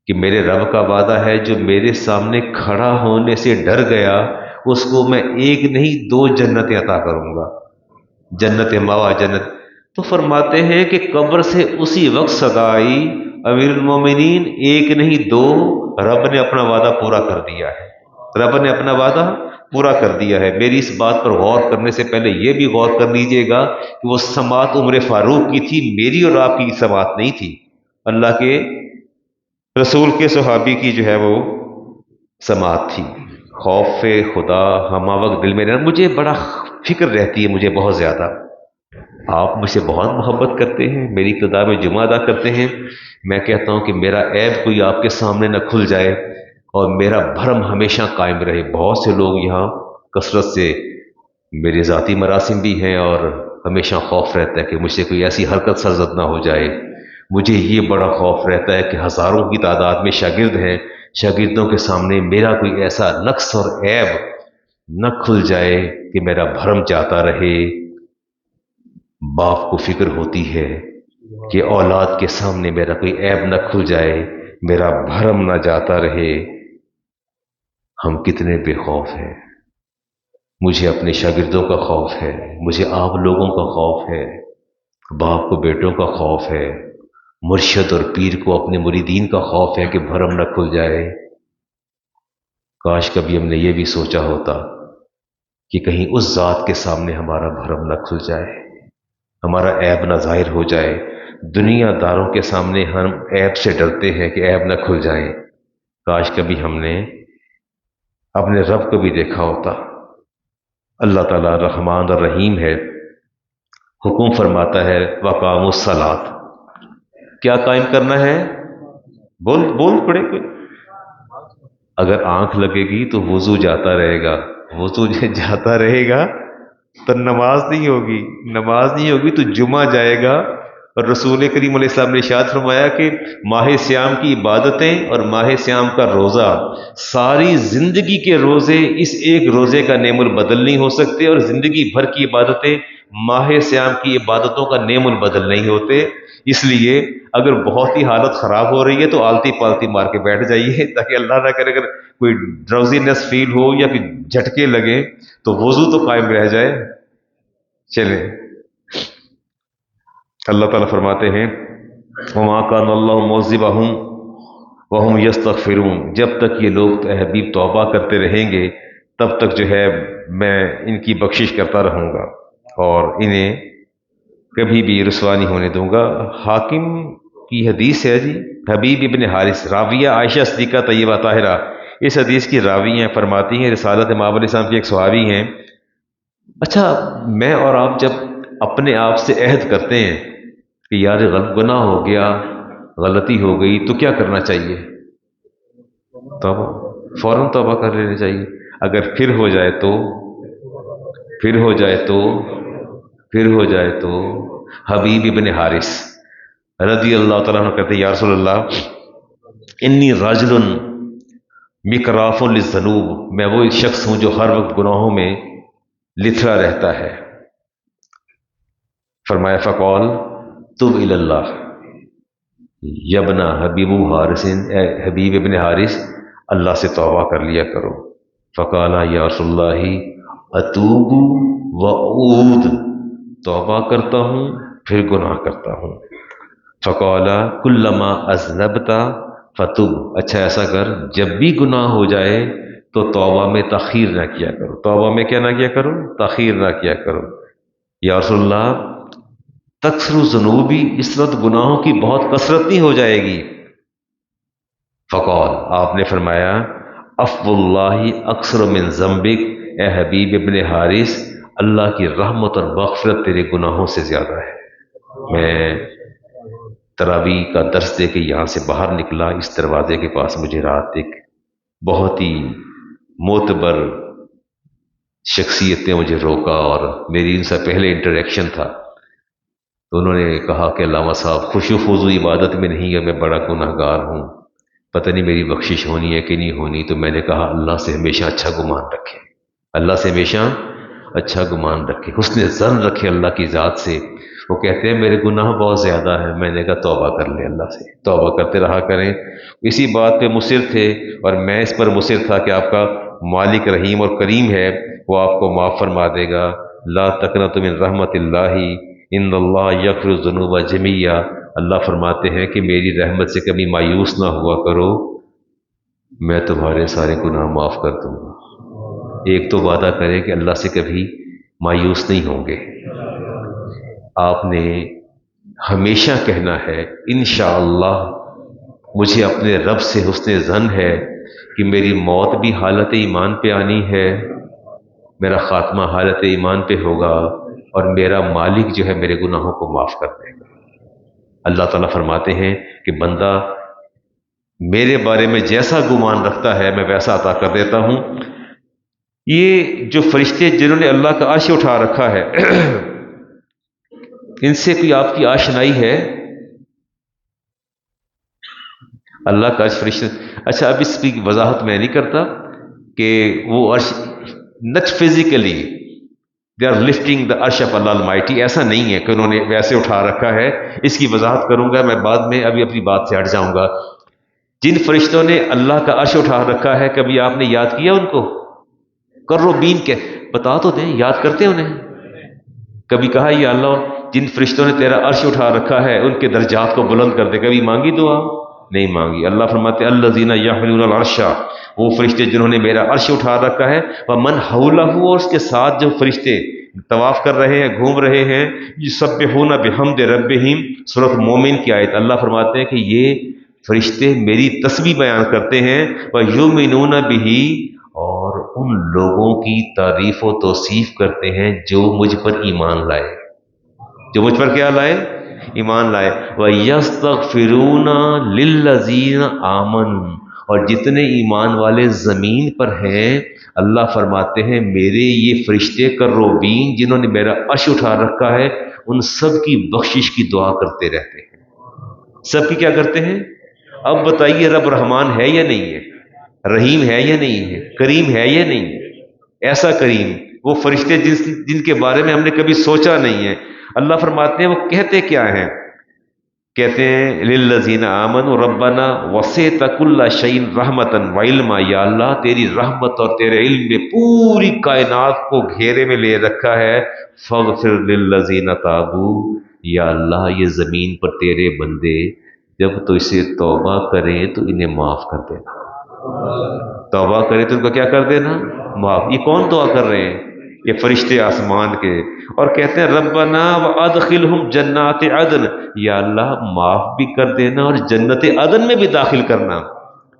کہ میرے رب کا وعدہ ہے جو میرے سامنے کھڑا ہونے سے ڈر گیا اس کو میں ایک نہیں دو جنتیں عطا کروں گا، جنت موا جنت۔ تو فرماتے ہیں کہ قبر سے اسی وقت صدا آئی، امیر المومنین ایک نہیں دو، رب نے اپنا وعدہ پورا کر دیا ہے، رب نے اپنا وعدہ پورا کر دیا ہے۔ میری اس بات پر غور کرنے سے پہلے یہ بھی غور کر لیجئے گا کہ وہ سماعت عمر فاروق کی تھی، میری اور آپ کی سماعت نہیں تھی، اللہ کے رسول کے صحابی کی جو ہے وہ سماعت تھی۔ خوف خدا ہمہ وقت دل میں رہنا، مجھے بڑا فکر رہتی ہے، مجھے بہت زیادہ۔ آپ مجھ سے بہت محبت کرتے ہیں، میری ابتدا میں جمعہ ادا کرتے ہیں، میں کہتا ہوں کہ میرا عیب کوئی آپ کے سامنے نہ کھل جائے اور میرا بھرم ہمیشہ قائم رہے۔ بہت سے لوگ یہاں کثرت سے میرے ذاتی مراسم بھی ہیں اور ہمیشہ خوف رہتا ہے کہ مجھ سے کوئی ایسی حرکت سرزد نہ ہو جائے۔ مجھے یہ بڑا خوف رہتا ہے کہ ہزاروں کی تعداد میں شاگرد ہیں، شاگردوں کے سامنے میرا کوئی ایسا نقص اور عیب نہ کھل جائے کہ میرا بھرم جاتا رہے۔ باپ کو فکر ہوتی ہے کہ اولاد کے سامنے میرا کوئی عیب نہ کھل جائے، میرا بھرم نہ جاتا رہے۔ ہم کتنے بے خوف ہیں، مجھے اپنے شاگردوں کا خوف ہے، مجھے آپ لوگوں کا خوف ہے، باپ کو بیٹوں کا خوف ہے، مرشد اور پیر کو اپنے مریدین کا خوف ہے کہ بھرم نہ کھل جائے۔ کاش کبھی ہم نے یہ بھی سوچا ہوتا کہ کہیں اس ذات کے سامنے ہمارا بھرم نہ کھل جائے، ہمارا عیب نہ ظاہر ہو جائے۔ دنیا داروں کے سامنے ہم عیب سے ڈرتے ہیں کہ عیب نہ کھل جائیں، کاش کبھی ہم نے اپنے رب کو بھی دیکھا ہوتا۔ اللہ تعالیٰ رحمان اور رحیم ہے، حکم فرماتا ہے وَقَامُوا الصَّلَاةَ، کیا قائم کرنا ہے؟ بول پڑے کوئی۔ اگر آنکھ لگے گی تو وضو جاتا رہے گا، وضو جاتا رہے گا تو نماز نہیں ہوگی، نماز نہیں ہوگی تو جمعہ جائے گا۔ اور رسول کریم علیہ السلام نے ارشاد فرمایا کہ ماہ سیام کی عبادتیں اور ماہ سیام کا روزہ، ساری زندگی کے روزے اس ایک روزے کا نعم البدل نہیں ہو سکتے، اور زندگی بھر کی عبادتیں ماہ سیام کی عبادتوں کا نعم البدل نہیں ہوتے۔ اس لیے اگر بہت ہی حالت خراب ہو رہی ہے تو آلتی پالتی مار کے بیٹھ جائیے، تاکہ اللہ نہ کرے اگر کوئی ڈراؤزینس فیل ہو یا پھر جھٹکے لگے تو وضو تو قائم رہ جائے۔ چلیں، اللہ تعالیٰ فرماتے ہیں وَمَا كَانَ اللَّهُ مُعَذِّبَهُمْ وہم یستغفرون، جب تک یہ لوگ اے حبیب توبہ کرتے رہیں گے تب تک جو ہے میں ان کی بخشش کرتا رہوں گا اور انہیں کبھی بھی رسوا نہیں ہونے دوں گا۔ حاکم کی حدیث ہے جی، حبیب ابن حارث راویہ عائشہ صدیقہ طیبہ طاہرہ اس حدیث کی راوی ہیں، فرماتی ہیں رسالت مآب علیہ السلام کے ایک صحابی ہیں، اچھا میں اور آپ جب اپنے آپ سے عہد کرتے ہیں کہ یار گناہ ہو گیا، غلطی ہو گئی، تو کیا کرنا چاہیے؟ توبہ، فوراً توبہ کر لینا چاہیے۔ اگر پھر ہو جائے تو حبیب ابن حارث رضی اللہ تعالیٰ عنہ کہتے ہیں یا رسول اللہ انی راجل مکراف للذنوب، میں وہ شخص ہوں جو ہر وقت گناہوں میں لتھڑا رہتا ہے۔ فرمایا فقال تب الی اللہ یبنا حبیب حارث، اے حبیب ابن حارث اللہ سے توبہ کر لیا کرو۔ فقالا یا رسول اللہ اتوب و اعود، توبہ کرتا ہوں پھر گناہ کرتا ہوں۔ فقالا کلما اذنبت فتب، اچھا ایسا کر جب بھی گناہ ہو جائے تو توبہ میں تاخیر نہ کیا کرو، توبہ میں کیا نہ کیا کرو؟ تاخیر نہ کیا کرو۔ یا رسول اللہ تکثر ذنوبی، اس وقت گناہوں کی بہت کثرت نہیں ہو جائے گی؟ فقال، آپ نے فرمایا عفو اللہ اکثر من ذنبک، اے حبیب ابن حارث اللہ کی رحمت اور مغفرت تیرے گناہوں سے زیادہ ہے۔ میں تراویح کا درس دے کے یہاں سے باہر نکلا، اس دروازے کے پاس مجھے رات ایک بہت ہی معتبر شخصیت نے مجھے روکا اور میری ان سے پہلے انٹریکشن تھا، تو انہوں نے کہا کہ علامہ صاحب خشوع و خضوع عبادت میں نہیں ہے، میں بڑا گناہ گار ہوں، پتہ نہیں میری بخشش ہونی ہے کہ نہیں ہونی۔ تو میں نے کہا اللہ سے ہمیشہ اچھا گمان رکھے، اللہ سے ہمیشہ اچھا گمان رکھے، حسن ظن رکھے اللہ کی ذات سے۔ وہ کہتے ہیں میرے گناہ بہت زیادہ ہیں، میں نے کہا توبہ کر لے، اللہ سے توبہ کرتے رہا کریں۔ اسی بات پہ مصر تھے اور میں اس پر مصر تھا کہ آپ کا مالک رحیم اور کریم ہے، وہ آپ کو معاف فرما دے گا۔ لا تقنطوا من رحمت اللہ ان اللہ یغفر الذنوب جميعا، اللہ فرماتے ہیں کہ میری رحمت سے کبھی مایوس نہ ہوا کرو، میں تمہارے سارے گناہ معاف کر دوں گا۔ ایک تو وعدہ کرے کہ اللہ سے کبھی مایوس نہیں ہوں گے۔ آپ نے ہمیشہ کہنا ہے انشاءاللہ مجھے اپنے رب سے حسن ظن ہے کہ میری موت بھی حالت ایمان پہ آنی ہے، میرا خاتمہ حالت ایمان پہ ہوگا اور میرا مالک جو ہے میرے گناہوں کو معاف کر دے گا۔ اللہ تعالیٰ فرماتے ہیں کہ بندہ میرے بارے میں جیسا گمان رکھتا ہے میں ویسا عطا کر دیتا ہوں۔ یہ جو فرشتے جنہوں نے اللہ کا عرش اٹھا رکھا ہے ان سے کوئی آپ کی آشنائی ہے؟ اللہ کا عرش فرشتے، اچھا اب اس کی وضاحت میں نہیں کرتا کہ وہ عرش نٹ فزیکلی دے آر لفٹنگ دا عرش آف اللہ المائٹی، ایسا نہیں ہے کہ انہوں نے ویسے اٹھا رکھا ہے، اس کی وضاحت کروں گا میں بعد میں، ابھی اپنی بات سے ہٹ جاؤں گا۔ جن فرشتوں نے اللہ کا عرش اٹھا رکھا ہے کبھی آپ نے یاد کیا ان کو؟ کروبین کے بتا تو دیں، یاد کرتے انہیں؟ کبھی کہا یا اللہ جن فرشتوں نے تیرا عرش اٹھا رکھا ہے ان کے درجات کو بلند کر دے، کبھی مانگی دعا؟ نہیں مانگی۔ اللہ فرماتے الذین یحملون العرش، وہ فرشتے جنہوں نے میرا عرش اٹھا رکھا ہے، ومن حولہ، اور اس کے ساتھ جو فرشتے طواف کر رہے ہیں، گھوم رہے ہیں، یسبحون بحمد ربہم، سورۃ مومن کی آیت، اللہ فرماتے ہیں کہ یہ فرشتے میری تسبیح بیان کرتے ہیں، وَيُؤْمِنُونَ بِهِ، اور ان لوگوں کی تعریف و توصیف کرتے ہیں جو مجھ پر ایمان لائے، جو مجھ پر کیا لائے؟ ایمان لائے۔ وَيَسْتَغْفِرُونَ لِلَّذِينَ آمَنُوا، اور جتنے ایمان والے زمین پر ہیں اللہ فرماتے ہیں میرے یہ فرشتے کروبین جنہوں نے میرا عرش اٹھا رکھا ہے ان سب کی بخشش کی دعا کرتے رہتے ہیں۔ سب کی کیا کرتے ہیں؟ اب بتائیے رب رحمان ہے یا نہیں ہے؟ رحیم ہے یا نہیں ہے؟ کریم ہے یا نہیں ہے؟ ایسا کریم، وہ فرشتے جن کے بارے میں ہم نے کبھی سوچا نہیں ہے، اللہ فرماتے ہیں وہ کہتے کیا ہیں؟ کہتے ہیں للذین آمنوا ربنا وسعت کل شیء رحمتا وعلما، یا اللہ تیری رحمت اور تیرے علم نے پوری کائنات کو گھیرے میں لے رکھا ہے، فاغفر للذین تابوا، یا اللہ یہ زمین پر تیرے بندے جب تو اسے توبہ کریں تو انہیں معاف کر دینا، توبہ کریں تو ان کا کیا کر دینا، معاف۔ یہ کون دعا کر رہے ہیں؟ یہ فرشتے آسمان کے، اور کہتے ہیں ربنا وادخلہم جنات عدن، یا اللہ معاف بھی کر دینا اور جنت عدن میں بھی داخل کرنا۔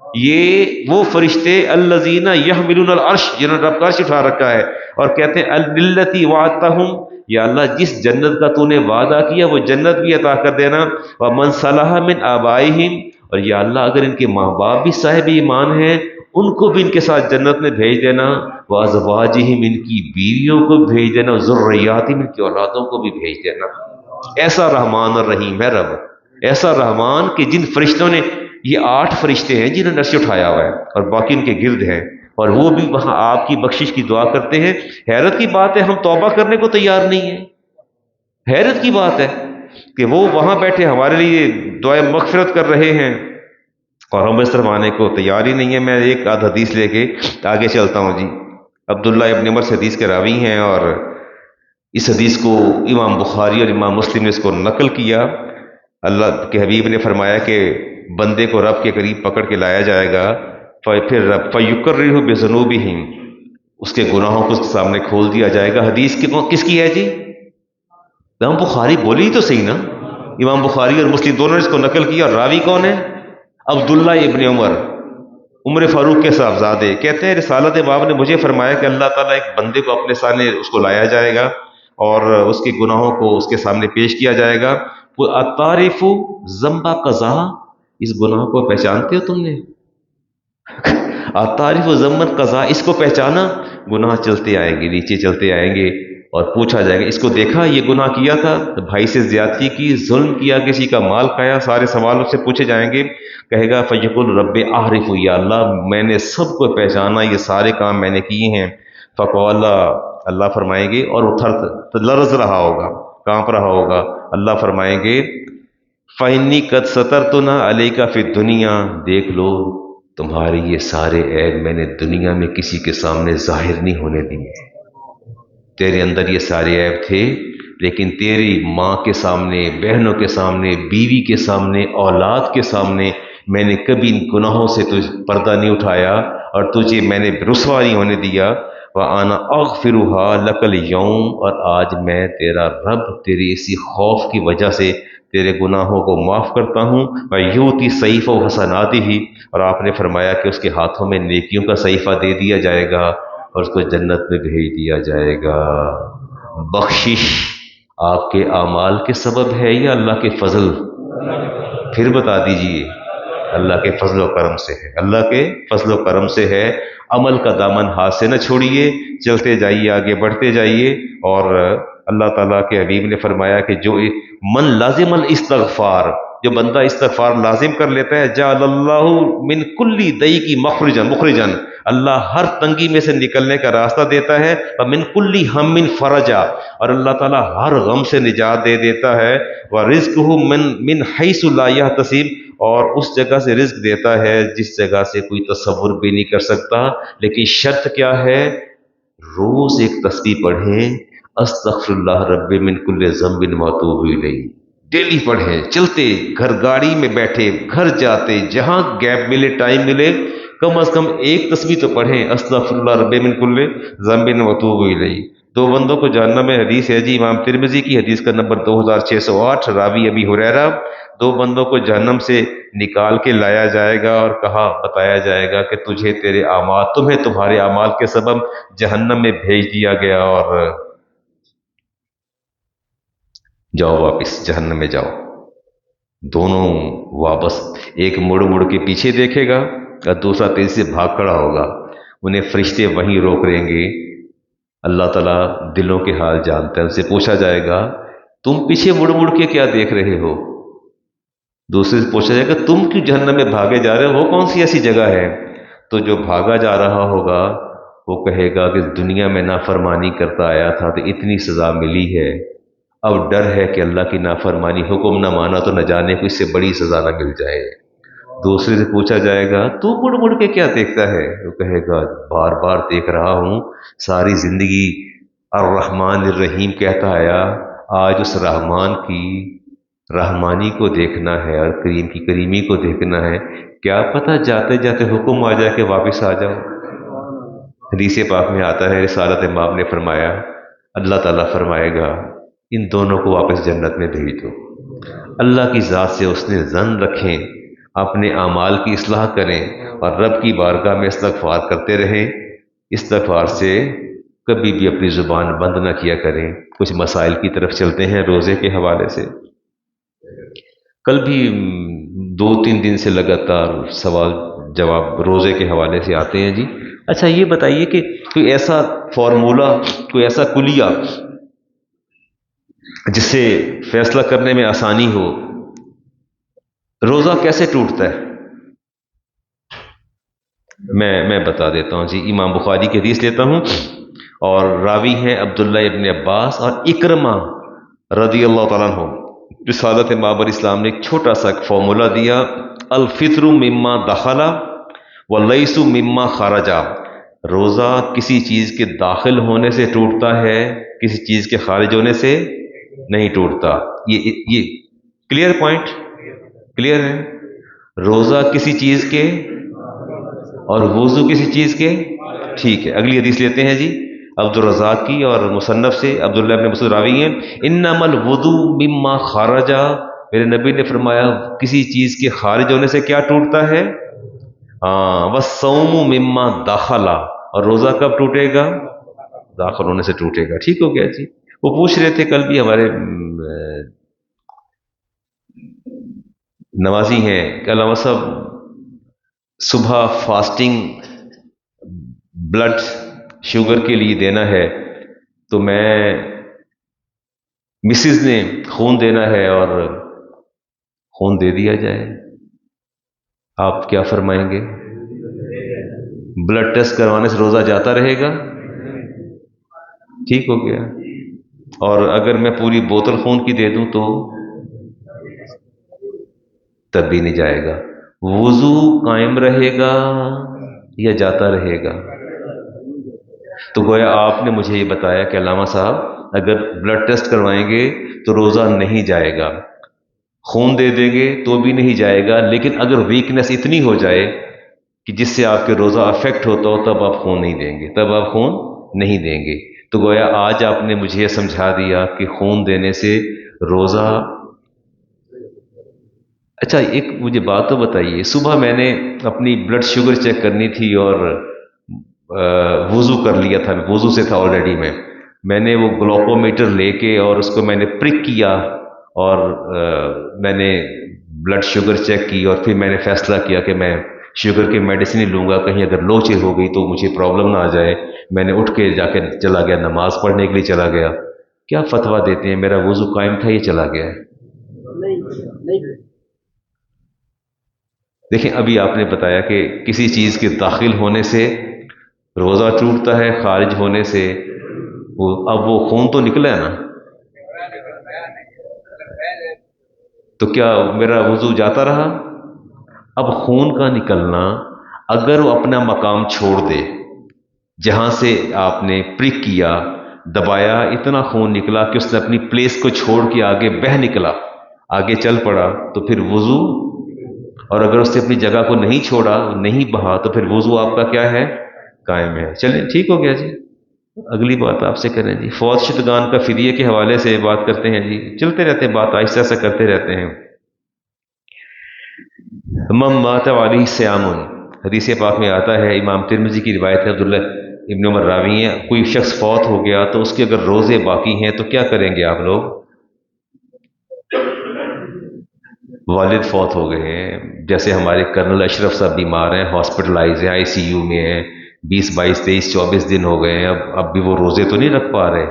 یہ وہ فرشتے الذین یحملون العرش، جنہوں نے رب کا عرش اٹھا رکھا ہے، اور کہتے ہیں التی وعدتہم، یا اللہ جس جنت کا تو نے وعدہ کیا وہ جنت بھی عطا کر دینا۔ ومن صلح من آبائہم، اور یا اللہ اگر ان کے ماں باپ بھی صاحب ایمان ہیں ان کو بھی ان کے ساتھ جنت میں بھیج دینا، وازواجہم، ان کی بیویوں کو بھیج دینا، ذریاتہم، ان کی اولادوں کو بھی بھیج دینا۔ ایسا رحمان اور رحیم ہے رب، ایسا رحمان کہ جن فرشتوں نے، یہ 8 فرشتے ہیں جنہوں نے عرش اٹھایا ہوا ہے اور باقی ان کے گرد ہیں، اور وہ بھی وہاں آپ کی بخشش کی دعا کرتے ہیں۔ حیرت کی بات ہے ہم توبہ کرنے کو تیار نہیں ہیں، حیرت کی بات ہے کہ وہ وہاں بیٹھے ہمارے لیے دعائیں مغفرت کر رہے ہیں اور ہم اس طرف آنے کو تیار ہی نہیں ہے۔ میں ایک آدھ حدیث لے کے آگے چلتا ہوں جی۔ عبداللہ ابن عمر سے حدیث کے راوی ہیں، اور اس حدیث کو امام بخاری اور امام مسلم نے اس کو نقل کیا۔ اللہ کے حبیب نے فرمایا کہ بندے کو رب کے قریب پکڑ کے لایا جائے گا، پھر رب فیقررہ بذنوبہم، اس کے گناہوں کو اس کے سامنے کھول دیا جائے گا۔ حدیث کس کی ہے جی؟ امام بخاری بولی تو صحیح نا، امام بخاری اور مسلم دونوں نے اس کو نقل کیا، اور راوی کون ہے؟ عبداللہ ابن عمر، عمر فاروق کے صاحبزادے۔ کہتے ہیں رسالت باب نے مجھے فرمایا کہ اللہ تعالیٰ ایک بندے کو اپنے سامنے اس کو لایا جائے گا اور اس کے گناہوں کو اس کے سامنے پیش کیا جائے گا۔ وہ اتعرف ذنب قضا، اس گناہ کو پہچانتے ہو تم نے؟ اتعرف ذنب قضا، اس کو پہچانا؟ گناہ چلتے آئیں گے، نیچے چلتے آئیں گے، اور پوچھا جائے گا اس کو دیکھا یہ گناہ کیا تھا، بھائی سے زیادتی کی، ظلم کیا، کسی کا مال کھایا، سارے سوال اس سے پوچھے جائیں گے۔ کہے گا فیقل رب اعرف، یا اللہ میں نے سب کو پہچانا، یہ سارے کام میں نے کیے ہیں۔ فقال، اللہ فرمائیں گے، اور وہ لرز رہا ہوگا، کانپ رہا ہوگا، اللہ فرمائیں گے فإنی قد سترتنا علیک فی الدنیا، دیکھ لو تمہارے یہ سارے عیب میں نے دنیا میں کسی کے سامنے ظاہر نہیں ہونے دیے۔ تیرے اندر یہ سارے عیب تھے، لیکن تیری ماں کے سامنے، بہنوں کے سامنے، بیوی کے سامنے، اولاد کے سامنے میں نے کبھی ان گناہوں سے تجھ پردہ نہیں اٹھایا اور تجھے میں نے رسوا نہیں ہونے دیا۔ وَأَنَا أَغْفِرُهَا لَكَ الْيَوْمَ، اور آج میں تیرا رب تیری اسی خوف کی وجہ سے تیرے گناہوں کو معاف کرتا ہوں۔ وَيُؤْتِي صَحِيفَةَ حَسَنَاتِهِ، اور آپ نے فرمایا کہ اس کے ہاتھوں میں نیکیوں کا صحیفہ دے دیا جائے گا اور اس کو جنت میں بھیج دیا جائے گا۔ بخشش آپ کے اعمال کے سبب ہے یا اللہ کے فضل؟ پھر بتا دیجئے، اللہ کے فضل و کرم سے ہے، اللہ کے فضل و کرم سے ہے۔ عمل کا دامن ہاتھ سے نہ چھوڑیے، چلتے جائیے، آگے بڑھتے جائیے۔ اور اللہ تعالیٰ کے حبیب نے فرمایا کہ جو من لازم الاستغفار، جو بندہ استغفار لازم کر لیتا ہے، جعل اللہ من کل ضیق مخرجا، اللہ ہر تنگی میں سے نکلنے کا راستہ دیتا ہے، ومن کل ہم فرجا، اور اللہ تعالیٰ ہر غم سے نجات دے دیتا ہے، ورزقہ من حیث لا یحتسب، اور اس جگہ سے رزق دیتا ہے جس جگہ سے کوئی تصور بھی نہیں کر سکتا۔ لیکن شرط کیا ہے؟ روز ایک تسبیح پڑھیں، استغفر اللہ رب من کل ذنب واتوب الیہ، ڈیلی پڑھیں، چلتے، گھر گاڑی میں بیٹھے، گھر جاتے، جہاں گیپ ملے، ٹائم ملے، کم از کم ایک تسبیح تو پڑھیں، استغفر اللہ رب من کل ذنب واتوب الیہ۔ 2 بندوں کو جہنم میں، حدیث ہے جی امام ترمذی کی، حدیث کا نمبر 2608، راوی ابی ہریرہ۔ 2 بندوں کو جہنم سے نکال کے لایا جائے گا اور کہا، بتایا جائے گا کہ تجھے تیرے اعمال، تمہیں تمہارے اعمال کے سبب جہنم میں بھیج دیا گیا، اور جاؤ واپس جہنم میں جاؤ۔ دونوں واپس، ایک مڑ مڑ کے پیچھے دیکھے گا اور دوسرا تیزی سے بھاگ کھڑا ہوگا، انہیں فرشتے وہیں روک لیں گے۔ اللہ تعالیٰ دلوں کے حال جانتا ہے، ان سے پوچھا جائے گا تم پیچھے مڑ مڑ کے کیا دیکھ رہے ہو؟ دوسرے سے پوچھا جائے گا تم کیوں جہنم میں بھاگے جا رہے ہو، وہ کون سی ایسی جگہ ہے؟ تو جو بھاگا جا رہا ہوگا وہ کہے گا کہ دنیا میں نافرمانی کرتا آیا تھا تو اتنی سزا ملی ہے، اب ڈر ہے کہ اللہ کی نافرمانی، حکم نہ مانا تو نہ جانے کو اس سے بڑی سزا نہ مل جائے۔ دوسرے سے پوچھا جائے گا تو مڑ مڑ کے کیا دیکھتا ہے؟ وہ کہے گا بار بار دیکھ رہا ہوں، ساری زندگی الرحمن الرحیم کہتا آیا، آج اس رحمان کی رحمانی کو دیکھنا ہے اور کریم کی کریمی کو دیکھنا ہے، کیا پتہ جاتے جاتے حکم آ جائے کہ واپس آ جاؤ۔ حدیث پاک میں آتا ہے، رسالت امام نے فرمایا، اللہ تعالیٰ فرمائے گا ان دونوں کو واپس جنت میں بھیج دو۔ اللہ کی ذات سے اس نے ظن رکھیں، اپنے اعمال کی اصلاح کریں اور رب کی بارگاہ میں استغفار کرتے رہیں۔ استغفار سے کبھی بھی اپنی زبان بند نہ کیا کریں۔ کچھ مسائل کی طرف چلتے ہیں روزے کے حوالے سے۔ کل بھی 2-3 دن سے لگاتار سوال جواب روزے کے حوالے سے آتے ہیں جی۔ اچھا یہ بتائیے کہ کوئی ایسا فارمولہ، کوئی ایسا کلیہ جس سے فیصلہ کرنے میں آسانی ہو، روزہ کیسے ٹوٹتا ہے؟ میں بتا دیتا ہوں جی۔ امام بخاری کی حدیث لیتا ہوں اور راوی ہیں عبداللہ ابن عباس اور اکرمہ رضی اللہ تعالیٰ عنہ۔ رسالت ماب الاسلام نے ایک چھوٹا سا ایک فارمولہ دیا، الفطر مما دخلا واللیس مما خرجا۔ روزہ کسی چیز کے داخل ہونے سے ٹوٹتا ہے، کسی چیز کے خارج ہونے سے نہیں ٹوٹتا۔ یہ کلیئر پوائنٹ، کلیئر ہے؟ روزہ کسی چیز کے اور وضو کسی چیز کے، ٹھیک ہے۔ اگلی حدیث لیتے ہیں جی، عبد الرزاق کی اور مصنف سے عبداللہ ابن مسعود راوی ہیں، انما الوضو مما خرجا، میرے نبی نے فرمایا کسی چیز کے خارج ہونے سے کیا ٹوٹتا ہے؟ والصوم مما دخلا، اور روزہ کب ٹوٹے گا؟ داخل ہونے سے ٹوٹے گا۔ ٹھیک ہو گیا جی۔ وہ پوچھ رہے تھے کل بھی ہمارے نوازی ہیں کہ علامہ صاحب صبح فاسٹنگ بلڈ شوگر کے لیے دینا ہے، تو میں مسز نے خون دینا ہے اور خون دے دیا جائے، آپ کیا فرمائیں گے؟ بلڈ ٹیسٹ کروانے سے روزہ جاتا رہے گا؟ ٹھیک ہو گیا۔ اور اگر میں پوری بوتل خون کی دے دوں تو تب بھی نہیں جائے گا۔ وضو قائم رہے گا یا جاتا رہے گا؟ تو گویا آپ نے مجھے یہ بتایا کہ علامہ صاحب اگر بلڈ ٹیسٹ کروائیں گے تو روزہ نہیں جائے گا، خون دے دیں گے تو بھی نہیں جائے گا، لیکن اگر ویکنس اتنی ہو جائے کہ جس سے آپ کے روزہ افیکٹ ہوتا ہو تب آپ خون نہیں دیں گے، تب آپ خون نہیں دیں گے۔ تو گویا آج آپ نے مجھے یہ سمجھا دیا کہ خون دینے سے روزہ۔ اچھا ایک مجھے بات تو بتائیے، صبح میں نے اپنی بلڈ شوگر چیک کرنی تھی اور وضو کر لیا تھا، وضو سے تھا آلریڈی، میں نے وہ گلوکو میٹر لے کے اور اس کو میں نے پرک کیا اور میں نے بلڈ شوگر چیک کی اور پھر میں نے فیصلہ کیا کہ میں شوگر کی میڈیسن ہی لوں گا، کہیں اگر لو ہو گئی تو مجھے پرابلم نہ آ جائے۔ میں نے اٹھ کے جا کے چلا گیا، نماز پڑھنے کے لیے چلا گیا۔ کیا فتویٰ دیتے ہیں؟ میرا وضو قائم تھا، یہ چلا گیا ہے؟ دیکھیں ابھی آپ نے بتایا کہ کسی چیز کے داخل ہونے سے روزہ ٹوٹتا ہے، خارج ہونے سے اب وہ خون تو نکلا ہے نا، تو کیا میرا وضو جاتا رہا؟ اب خون کا نکلنا اگر وہ اپنا مقام چھوڑ دے، جہاں سے آپ نے پرک کیا، دبایا، اتنا خون نکلا کہ اس نے اپنی پلیس کو چھوڑ کے آگے بہہ نکلا، آگے چل پڑا، تو پھر وضو، اور اگر اس نے اپنی جگہ کو نہیں چھوڑا، نہیں بہا، تو پھر وضو آپ کا کیا ہے؟ قائم ہے۔ چلیں ٹھیک ہو گیا جی۔ اگلی بات آپ سے کریں جی، فوت شدگان کا فدیے کے حوالے سے بات کرتے ہیں جی، چلتے رہتے ہیں، بات آہستہ سے کرتے رہتے ہیں۔ من مات علیہ صیام، حدیث پاک میں آتا ہے، امام ترمذی کی روایت ہے، عبداللہ ابن عمر راوی ہیں، کوئی شخص فوت ہو گیا تو اس کے اگر روزے باقی ہیں تو کیا کریں گے آپ لوگ؟ والد فوت ہو گئے ہیں، جیسے ہمارے کرنل اشرف صاحب بیمار ہیں، ہاسپٹلائز ہیں، ICU میں ہیں، 20 22 23 24 دن ہو گئے ہیں، اب بھی وہ روزے تو نہیں رکھ پا رہے۔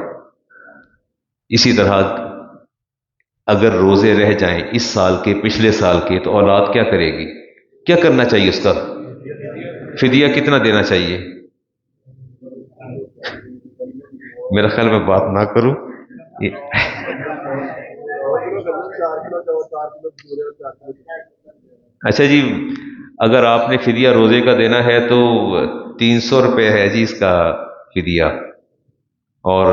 اسی طرح اگر روزے رہ جائیں اس سال کے، پچھلے سال کے، تو اولاد کیا کرے گی؟ کیا کرنا چاہیے اس کا؟ فدیہ کتنا دینا چاہیے؟ میرا خیال میں بات نہ کروں۔ اچھا جی، اگر آپ نے فدیہ روزے کا دینا ہے تو 300 روپے ہے جی اس کا فدیہ، اور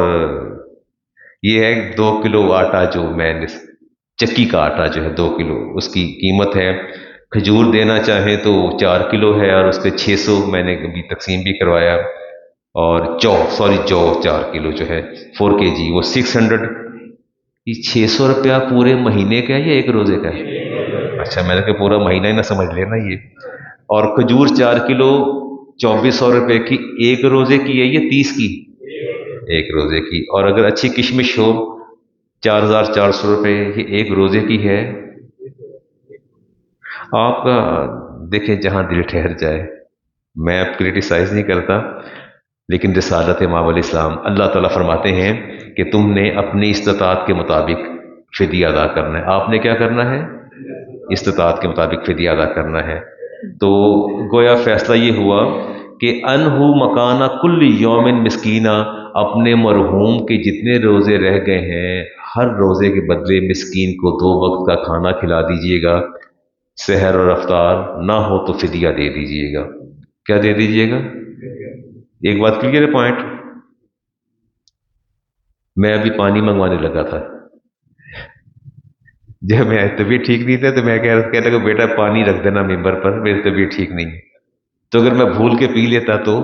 یہ ہے 2 کلو آٹا جو میں چکی کا آٹا جو ہے 2 کلو، اس کی قیمت ہے. کھجور دینا چاہیں تو 4 کلو ہے، اور اس کے 600 میں نے ابھی تقسیم بھی کروایا. اور جو 4 کلو جو ہے 4 kg وہ 600. یہ 600 روپیہ پورے مہینے کا ہے یا ایک روزے کا ہے؟ اچھا، میں نے کہا پورا مہینہ ہی نہ سمجھ لینا یہ. اور کھجور 4 کلو 2400 روپے کی، ایک روزے کی ہے یا 30 کی؟ ایک روزے کی. اور اگر اچھی کشمش ہو 4400 روپے، یہ ایک روزے کی ہے. آپ کا دیکھیں جہاں دل ٹھہر جائے. میں اب کرٹیسائز نہیں کرتا، لیکن رسالت امام علیہ السلام، اللہ تعالیٰ فرماتے ہیں کہ تم نے اپنی استطاعت کے مطابق فدیہ ادا کرنا ہے. آپ نے کیا کرنا ہے؟ استطاعت کے مطابق فدیہ ادا کرنا ہے. تو گویا فیصلہ یہ ہوا کہ انہو مکانہ کل یوم مسکینہ، اپنے مرحوم کے جتنے روزے رہ گئے ہیں ہر روزے کے بدلے مسکین کو 2 وقت کا کھانا کھلا دیجیے گا، سحر اور افطار. نہ ہو تو فدیہ دے دیجیے گا. کیا دے دیجیے گا؟ ایک بات کلیئر ہے پوائنٹ. میں ابھی پانی منگوانے لگا تھا، جب میں طبیعت ٹھیک نہیں تھا تو میں کہتا کہ بیٹا پانی رکھ دینا ممبر پر، میری طبیعت ٹھیک نہیں ہے. تو اگر میں بھول کے پی لیتا تو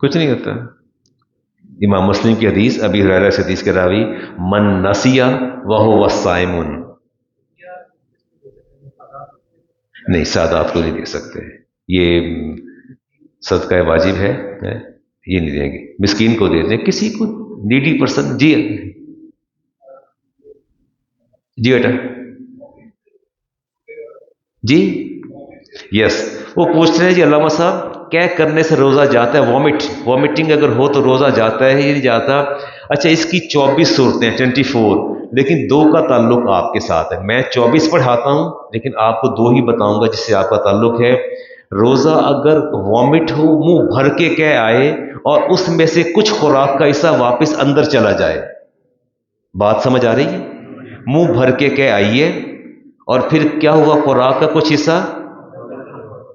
کچھ نہیں ہوتا. امام مسلم کی حدیث، ابی ہریرہ سے حدیث کے راوی، من نسیا وہو صائم. نہیں، سادات کو نہیں دے سکتے، یہ صدقہ واجب ہے، یہ نہیں دیں گے. مسکین کو دے دیں، کسی کو نیڈی پرسن. جی جی بیٹا جی یس. وہ پوچھ رہے ہیں جی علامہ صاحب کیا کرنے سے روزہ جاتا ہے؟ وامٹنگ اگر ہو تو روزہ جاتا ہے یا نہیں جاتا؟ اچھا، اس کی 24 صورتیں 24، لیکن 2 کا تعلق آپ کے ساتھ ہے. میں 24 پڑھاتا ہوں، لیکن آپ کو 2 ہی بتاؤں گا جس سے آپ کا تعلق ہے. روزہ اگر وامٹ ہو، منہ بھر کے کہہ آئے اور اس میں سے کچھ خوراک کا حصہ واپس اندر چلا جائے. بات سمجھ آ رہی ہے؟ منہ بھر کے کہہ آئیے اور پھر کیا ہوا، خوراک کا کچھ حصہ.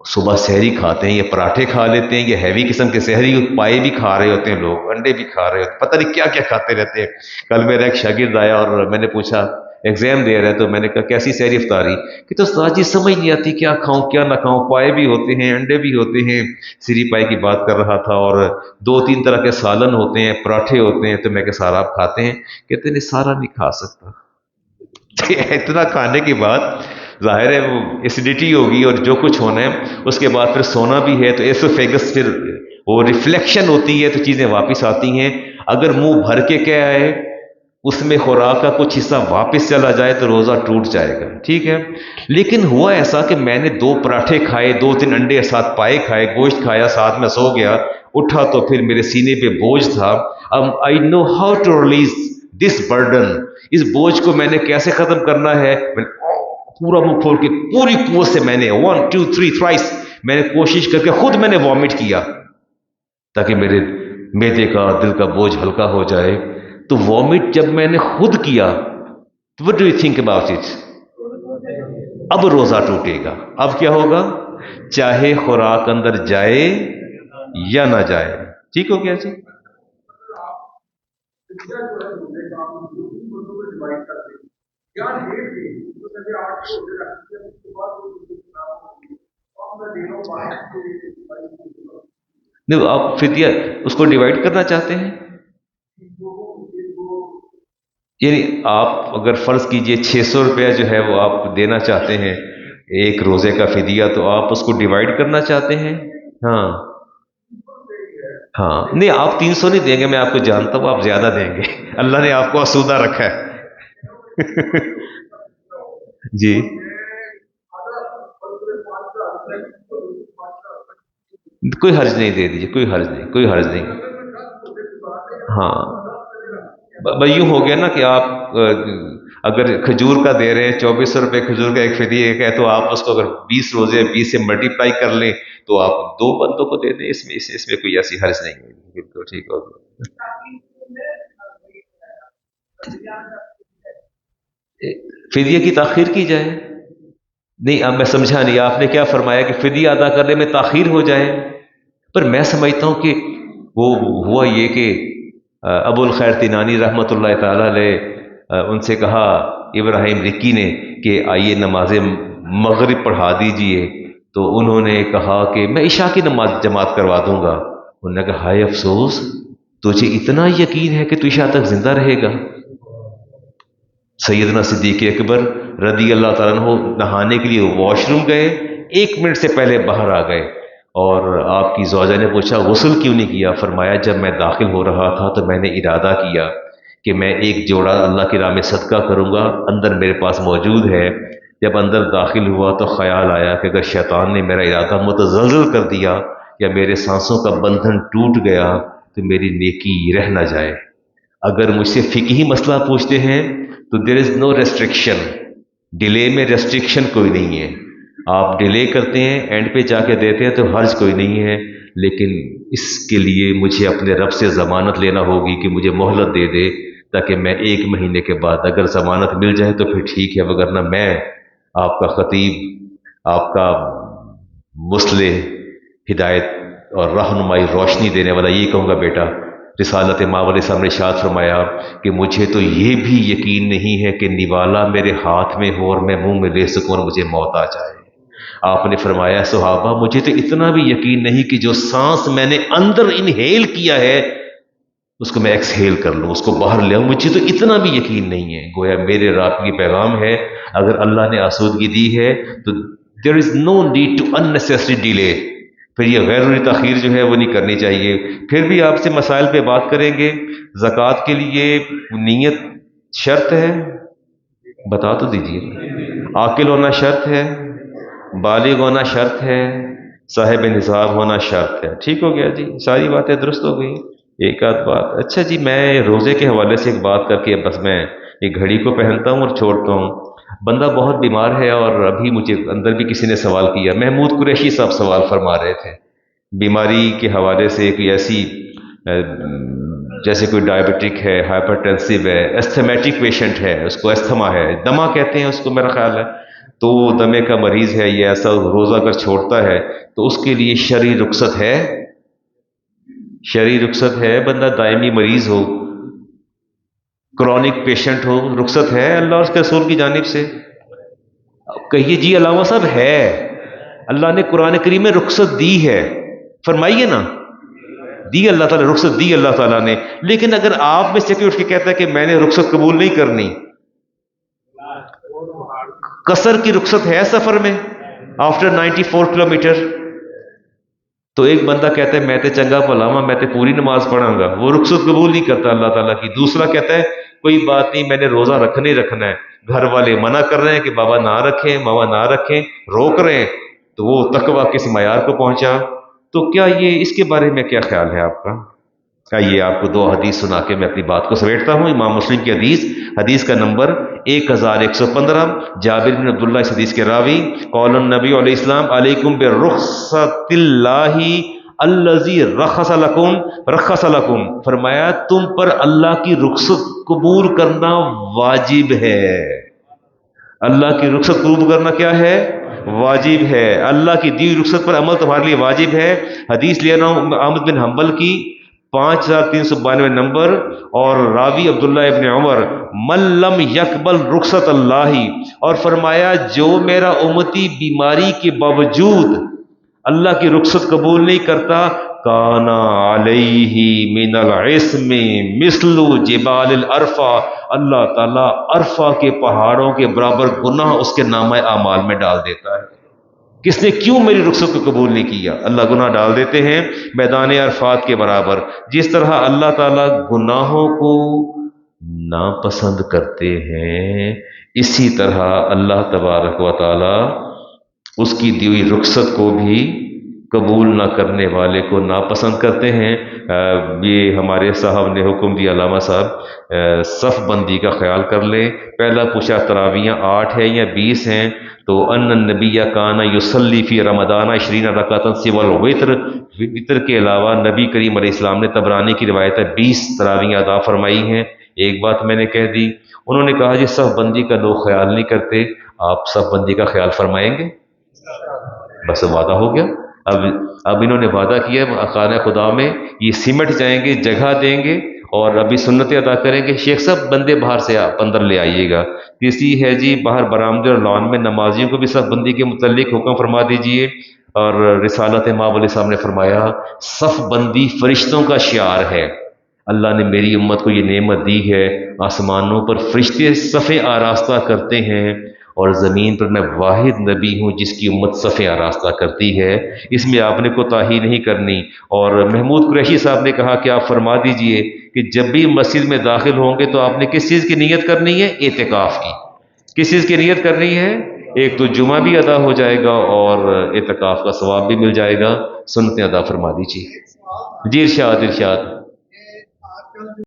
صبح سحری کھاتے ہیں یا پراٹھے کھا لیتے ہیں یا ہیوی قسم کے سحری پائے بھی کھا رہے ہوتے ہیں لوگ، انڈے بھی کھا رہے ہوتے ہیں، پتہ نہیں کیا کیا کھاتے رہتے ہیں. کل میرا ایک شاگرد آیا اور میں نے پوچھا، ایگزام دے رہے تو میں نے کہا کیسی سحری افطاری؟ کہ تو استاد جی سمجھ نہیں آتی کیا کھاؤں کیا نہ کھاؤں، پائے بھی ہوتے ہیں انڈے بھی ہوتے ہیں. سری پائے کی بات کر رہا تھا، اور 2-3 طرح کے سالن ہوتے ہیں، پراٹھے ہوتے ہیں. تو میں کہ سارا آپ کھاتے ہیں؟ کہتے نہیں سارا نہیں کھا سکتا. اتنا کھانے کے بعد ظاہر ہے وہ ایسیڈیٹی ہوگی اور جو کچھ ہونا ہے، اس کے بعد پھر سونا بھی ہے تو ایسوفیگس پھر وہ ریفلیکشن ہوتی ہے تو چیزیں واپس آتی ہیں. اگر منہ بھر کے کیا ہے اس میں خوراک کا کچھ حصہ واپس چلا جائے تو روزہ ٹوٹ جائے گا، ٹھیک ہے. لیکن ہوا ایسا کہ میں نے 2 پراٹھے کھائے، 2-3 انڈے ساتھ پائے کھائے، گوشت کھایا، ساتھ میں سو گیا، اٹھا تو پھر میرے سینے پہ بوجھ تھا. I know how to release this burden. اس بوجھ کو میں نے کیسے ختم کرنا ہے. پورا منہ کھول کے پوری قوت سے میں نے 1 2 3 thrice میں نے کوشش کر کے خود میں نے وامٹ کیا تاکہ میرے معدے کا دل کا بوجھ ہلکا ہو جائے. تو وامٹ جب میں نے خود کیا تو what do you think about it؟ اب روزہ ٹوٹے گا. اب کیا ہوگا؟ چاہے خوراک اندر جائے یا نہ جائے. ٹھیک ہو گیا جی؟ نہیں، آپ فدیہ اس کو ڈیوائڈ کرنا چاہتے ہیں، یعنی آپ اگر فرض کیجئے 600 روپیہ جو ہے وہ آپ دینا چاہتے ہیں ایک روزے کا فدیہ، تو آپ اس کو ڈیوائڈ کرنا چاہتے ہیں. ہاں ہاں، نہیں آپ 300 نہیں دیں گے، میں آپ کو جانتا ہوں آپ زیادہ دیں گے. اللہ نے آپ کو آسودہ رکھا ہے. جی کوئی حرج نہیں، دے دیجیے، کوئی حرج نہیں، کوئی حرج نہیں. ہاں یوں ہو گیا نا کہ آپ اگر کھجور کا دے رہے ہیں 2400 روپے کھجور کا ایک فدیہ ایک ہے، تو آپ اس کو اگر 20 روزے 20 سے ملٹیپلائی کر لیں تو آپ 2 بندوں کو دے دیں. اس میں کوئی ایسی حرج نہیں ہے. بالکل ٹھیک ہو گیا. فدیہ کی تاخیر کی جائے. نہیں اب میں سمجھا نہیں، آپ نے کیا فرمایا کہ فدیہ ادا کرنے میں تاخیر ہو جائے؟ پر میں سمجھتا ہوں کہ وہ ہوا یہ کہ ابو الخیر تینانی رحمۃ اللہ تعالی علیہ ان سے کہا ابراہیم رکی نے کہ آئیے نماز مغرب پڑھا دیجئے، تو انہوں نے کہا کہ میں عشاء کی نماز جماعت کروا دوں گا۔ انہوں نے کہا ہائے افسوس، تجھے اتنا یقین ہے کہ تو عشاء تک زندہ رہے گا؟ سیدنا صدیق اکبر رضی اللہ تعالیٰ عنہ نہانے کے لیے واش روم گئے، 1 منٹ سے پہلے باہر آ گئے، اور آپ کی زوجہ نے پوچھا غسل کیوں نہیں کیا؟ فرمایا جب میں داخل ہو رہا تھا تو میں نے ارادہ کیا کہ میں ایک جوڑا اللہ کی راہ میں صدقہ کروں گا، اندر میرے پاس موجود ہے۔ جب اندر داخل ہوا تو خیال آیا کہ اگر شیطان نے میرا ارادہ متزلزل کر دیا یا میرے سانسوں کا بندھن ٹوٹ گیا تو میری نیکی رہ نہ جائے۔ اگر مجھ سے فقہی مسئلہ پوچھتے ہیں تو دیر از نو ریسٹرکشن، ڈیلے میں ریسٹرکشن کوئی نہیں ہے، آپ ڈیلے کرتے ہیں اینڈ پہ جا کے دیتے ہیں تو حرج کوئی نہیں ہے، لیکن اس کے لیے مجھے اپنے رب سے ضمانت لینا ہوگی کہ مجھے مہلت دے دے، تاکہ میں 1 مہینے کے بعد اگر ضمانت مل جائے تو پھر ٹھیک ہے، وگرنہ میں آپ کا خطیب، آپ کا مصلح، ہدایت اور رہنمائی روشنی دینے والا یہ کہوں گا بیٹا، رسالت ماں علیہ السلام نے ارشاد فرمایا کہ مجھے تو یہ بھی یقین نہیں ہے کہ نوالا میرے ہاتھ میں ہو اور میں منہ میں لے سکوں اور مجھے موت آ جائے۔ آپ نے فرمایا صحابہ مجھے تو اتنا بھی یقین نہیں کہ جو سانس میں نے اندر انہیل کیا ہے اس کو میں ایکسہیل کر لوں، اس کو باہر لے آؤں، مجھے تو اتنا بھی یقین نہیں ہے۔ گویا میرے رب کی پیغام ہے، اگر اللہ نے آسودگی دی ہے تو there is no need to unnecessary delay، پھر یہ غیر ضروری تاخیر جو ہے وہ نہیں کرنی چاہیے۔ پھر بھی آپ سے مسائل پہ بات کریں گے۔ زکوٰۃ کے لیے نیت شرط ہے؟ بتا تو دیجیے۔ عاقل ہونا شرط ہے، بالغ ہونا شرط ہے، صاحب نصاب ہونا شرط ہے۔ ٹھیک ہو گیا جی، ساری باتیں درست ہو گئی۔ ایک آدھ بات، اچھا جی میں روزے کے حوالے سے ایک بات کر کے بس میں ایک گھڑی کو پہنتا ہوں اور چھوڑتا ہوں۔ بندہ بہت بیمار ہے اور ابھی مجھے اندر بھی کسی نے سوال کیا، محمود قریشی صاحب سوال فرما رہے تھے بیماری کے حوالے سے، کوئی ایسی جیسے کوئی ڈائبٹک ہے، ہائپر ٹینسو ہے، ایستھمیٹک پیشنٹ ہے، اس کو ایستھما ہے، دمہ کہتے ہیں اس کو میرا خیال ہے، تو دمے کا مریض ہے، یہ ایسا روزہ اگر چھوڑتا ہے تو اس کے لیے شرعی رخصت ہے؟ شرعی رخصت ہے؟ بندہ دائمی مریض ہو، کرونک پیشنٹ ہو، رخصت ہے اللہ اور اس کے رسول کی جانب سے؟ کہیے جی علامہ صاحب ہے، اللہ نے قرآن کریم میں رخصت دی ہے، فرمائیے نا، دی اللہ تعالیٰ رخصت دی اللہ تعالیٰ نے، لیکن اگر آپ میں سے کوئی اٹھ کے کہتا ہے کہ میں نے رخصت قبول نہیں کرنی، قصر کی رخصت ہے سفر میں آفٹر 94 کلومیٹر، تو ایک بندہ کہتا ہے میں تے چنگا بھلاواں، میں تے پوری نماز پڑھاں گا، وہ رخصت قبول نہیں کرتا اللہ تعالیٰ کی۔ دوسرا کہتا ہے کوئی بات نہیں، میں نے روزہ رکھنا ہی رکھنا ہے، گھر والے منع کر رہے ہیں کہ بابا نہ رکھیں، ماما نہ رکھیں، روک رہے ہیں، تو وہ تقویٰ کس معیار کو پہنچا؟ تو کیا یہ اس کے بارے میں کیا خیال ہے آپ کا؟ آئیے آپ کو 2 حدیث سنا کے میں اپنی بات کو سمیٹتا ہوں۔ امام مسلم کی حدیث کا نمبر 1115، جابر بن عبداللہ اس حدیث کے راوی، قول النبی علیہ السلام علیکم برخصت اللہ الذی رخص لکم، فرمایا تم پر اللہ کی رخصت قبول کرنا واجب ہے۔ اللہ کی رخصت قبول کرنا کیا ہے؟ واجب ہے۔ اللہ کی دی رخصت پر عمل تمہارے لیے واجب ہے۔ حدیث لے رہا ہوں احمد بن حنبل کی 5392 نمبر، اور راوی عبداللہ ابن عمر، من لم یقبل رخصت اللہ، اور فرمایا جو میرا امتی بیماری کے باوجود اللہ کی رخصت قبول نہیں کرتا، کانا علیہ من العصم مثل جبال العرفہ، اللہ تعالیٰ عرفہ کے پہاڑوں کے برابر گناہ اس کے نامہ اعمال میں ڈال دیتا ہے۔ کس نے کیوں میری رخصت کو قبول نہیں کیا؟ اللہ گناہ ڈال دیتے ہیں میدان عرفات کے برابر۔ جس طرح اللہ تعالیٰ گناہوں کو ناپسند کرتے ہیں، اسی طرح اللہ تبارک و تعالیٰ اس کی دی ہوئی رخصت کو بھی قبول نہ کرنے والے کو ناپسند کرتے ہیں۔ یہ ہمارے صاحب نے حکم دیا، علامہ صاحب صف بندی کا خیال کر لیں۔ پہلا پوچھا تراویحیں 8 ہیں یا 20 ہیں، تو ان النبی کان یصلی فی رمضان 20 رکعۃ سوى الوتر، وطر کے علاوہ نبی کریم علیہ السلام نے، طبرانی کی روایت ہے، 20 تراویحیں ادا فرمائی ہیں۔ ایک بات میں نے کہہ دی، انہوں نے کہا جی صف بندی کا لوگ خیال نہیں کرتے، آپ صف بندی کا خیال فرمائیں گے؟ بس وعدہ ہو گیا۔ اب انہوں نے وعدہ کیا خانہ خدا میں یہ سمٹ جائیں گے، جگہ دیں گے، اور ابھی سنتیں ادا کریں کہ شیخ صاحب بندے باہر سے آپ اندر لے آئیے گا. تیسری ہے جی باہر برآمدے اور لان میں نمازیوں کو بھی صف بندی کے متعلق حکم فرما دیجئے. اور رسالت ماں علیہ السلام نے فرمایا صف بندی فرشتوں کا شعار ہے. اللہ نے میری امت کو یہ نعمت دی ہے، آسمانوں پر فرشتے صف آراستہ کرتے ہیں اور زمین پر میں واحد نبی ہوں جس کی امت صف آراستہ کرتی ہے. اس میں آپ نے کوتاہی نہیں کرنی. اور محمود قریشی صاحب نے کہا کہ آپ فرما دیجئے کہ جب بھی مسجد میں داخل ہوں گے تو آپ نے کس چیز کی نیت کرنی ہے؟ اعتکاف کی. کس چیز کی نیت کرنی ہے؟ ایک تو جمعہ بھی ادا ہو جائے گا اور اعتکاف کا ثواب بھی مل جائے گا. سنتیں ادا فرما دیجیے. جی ارشاد ارشاد.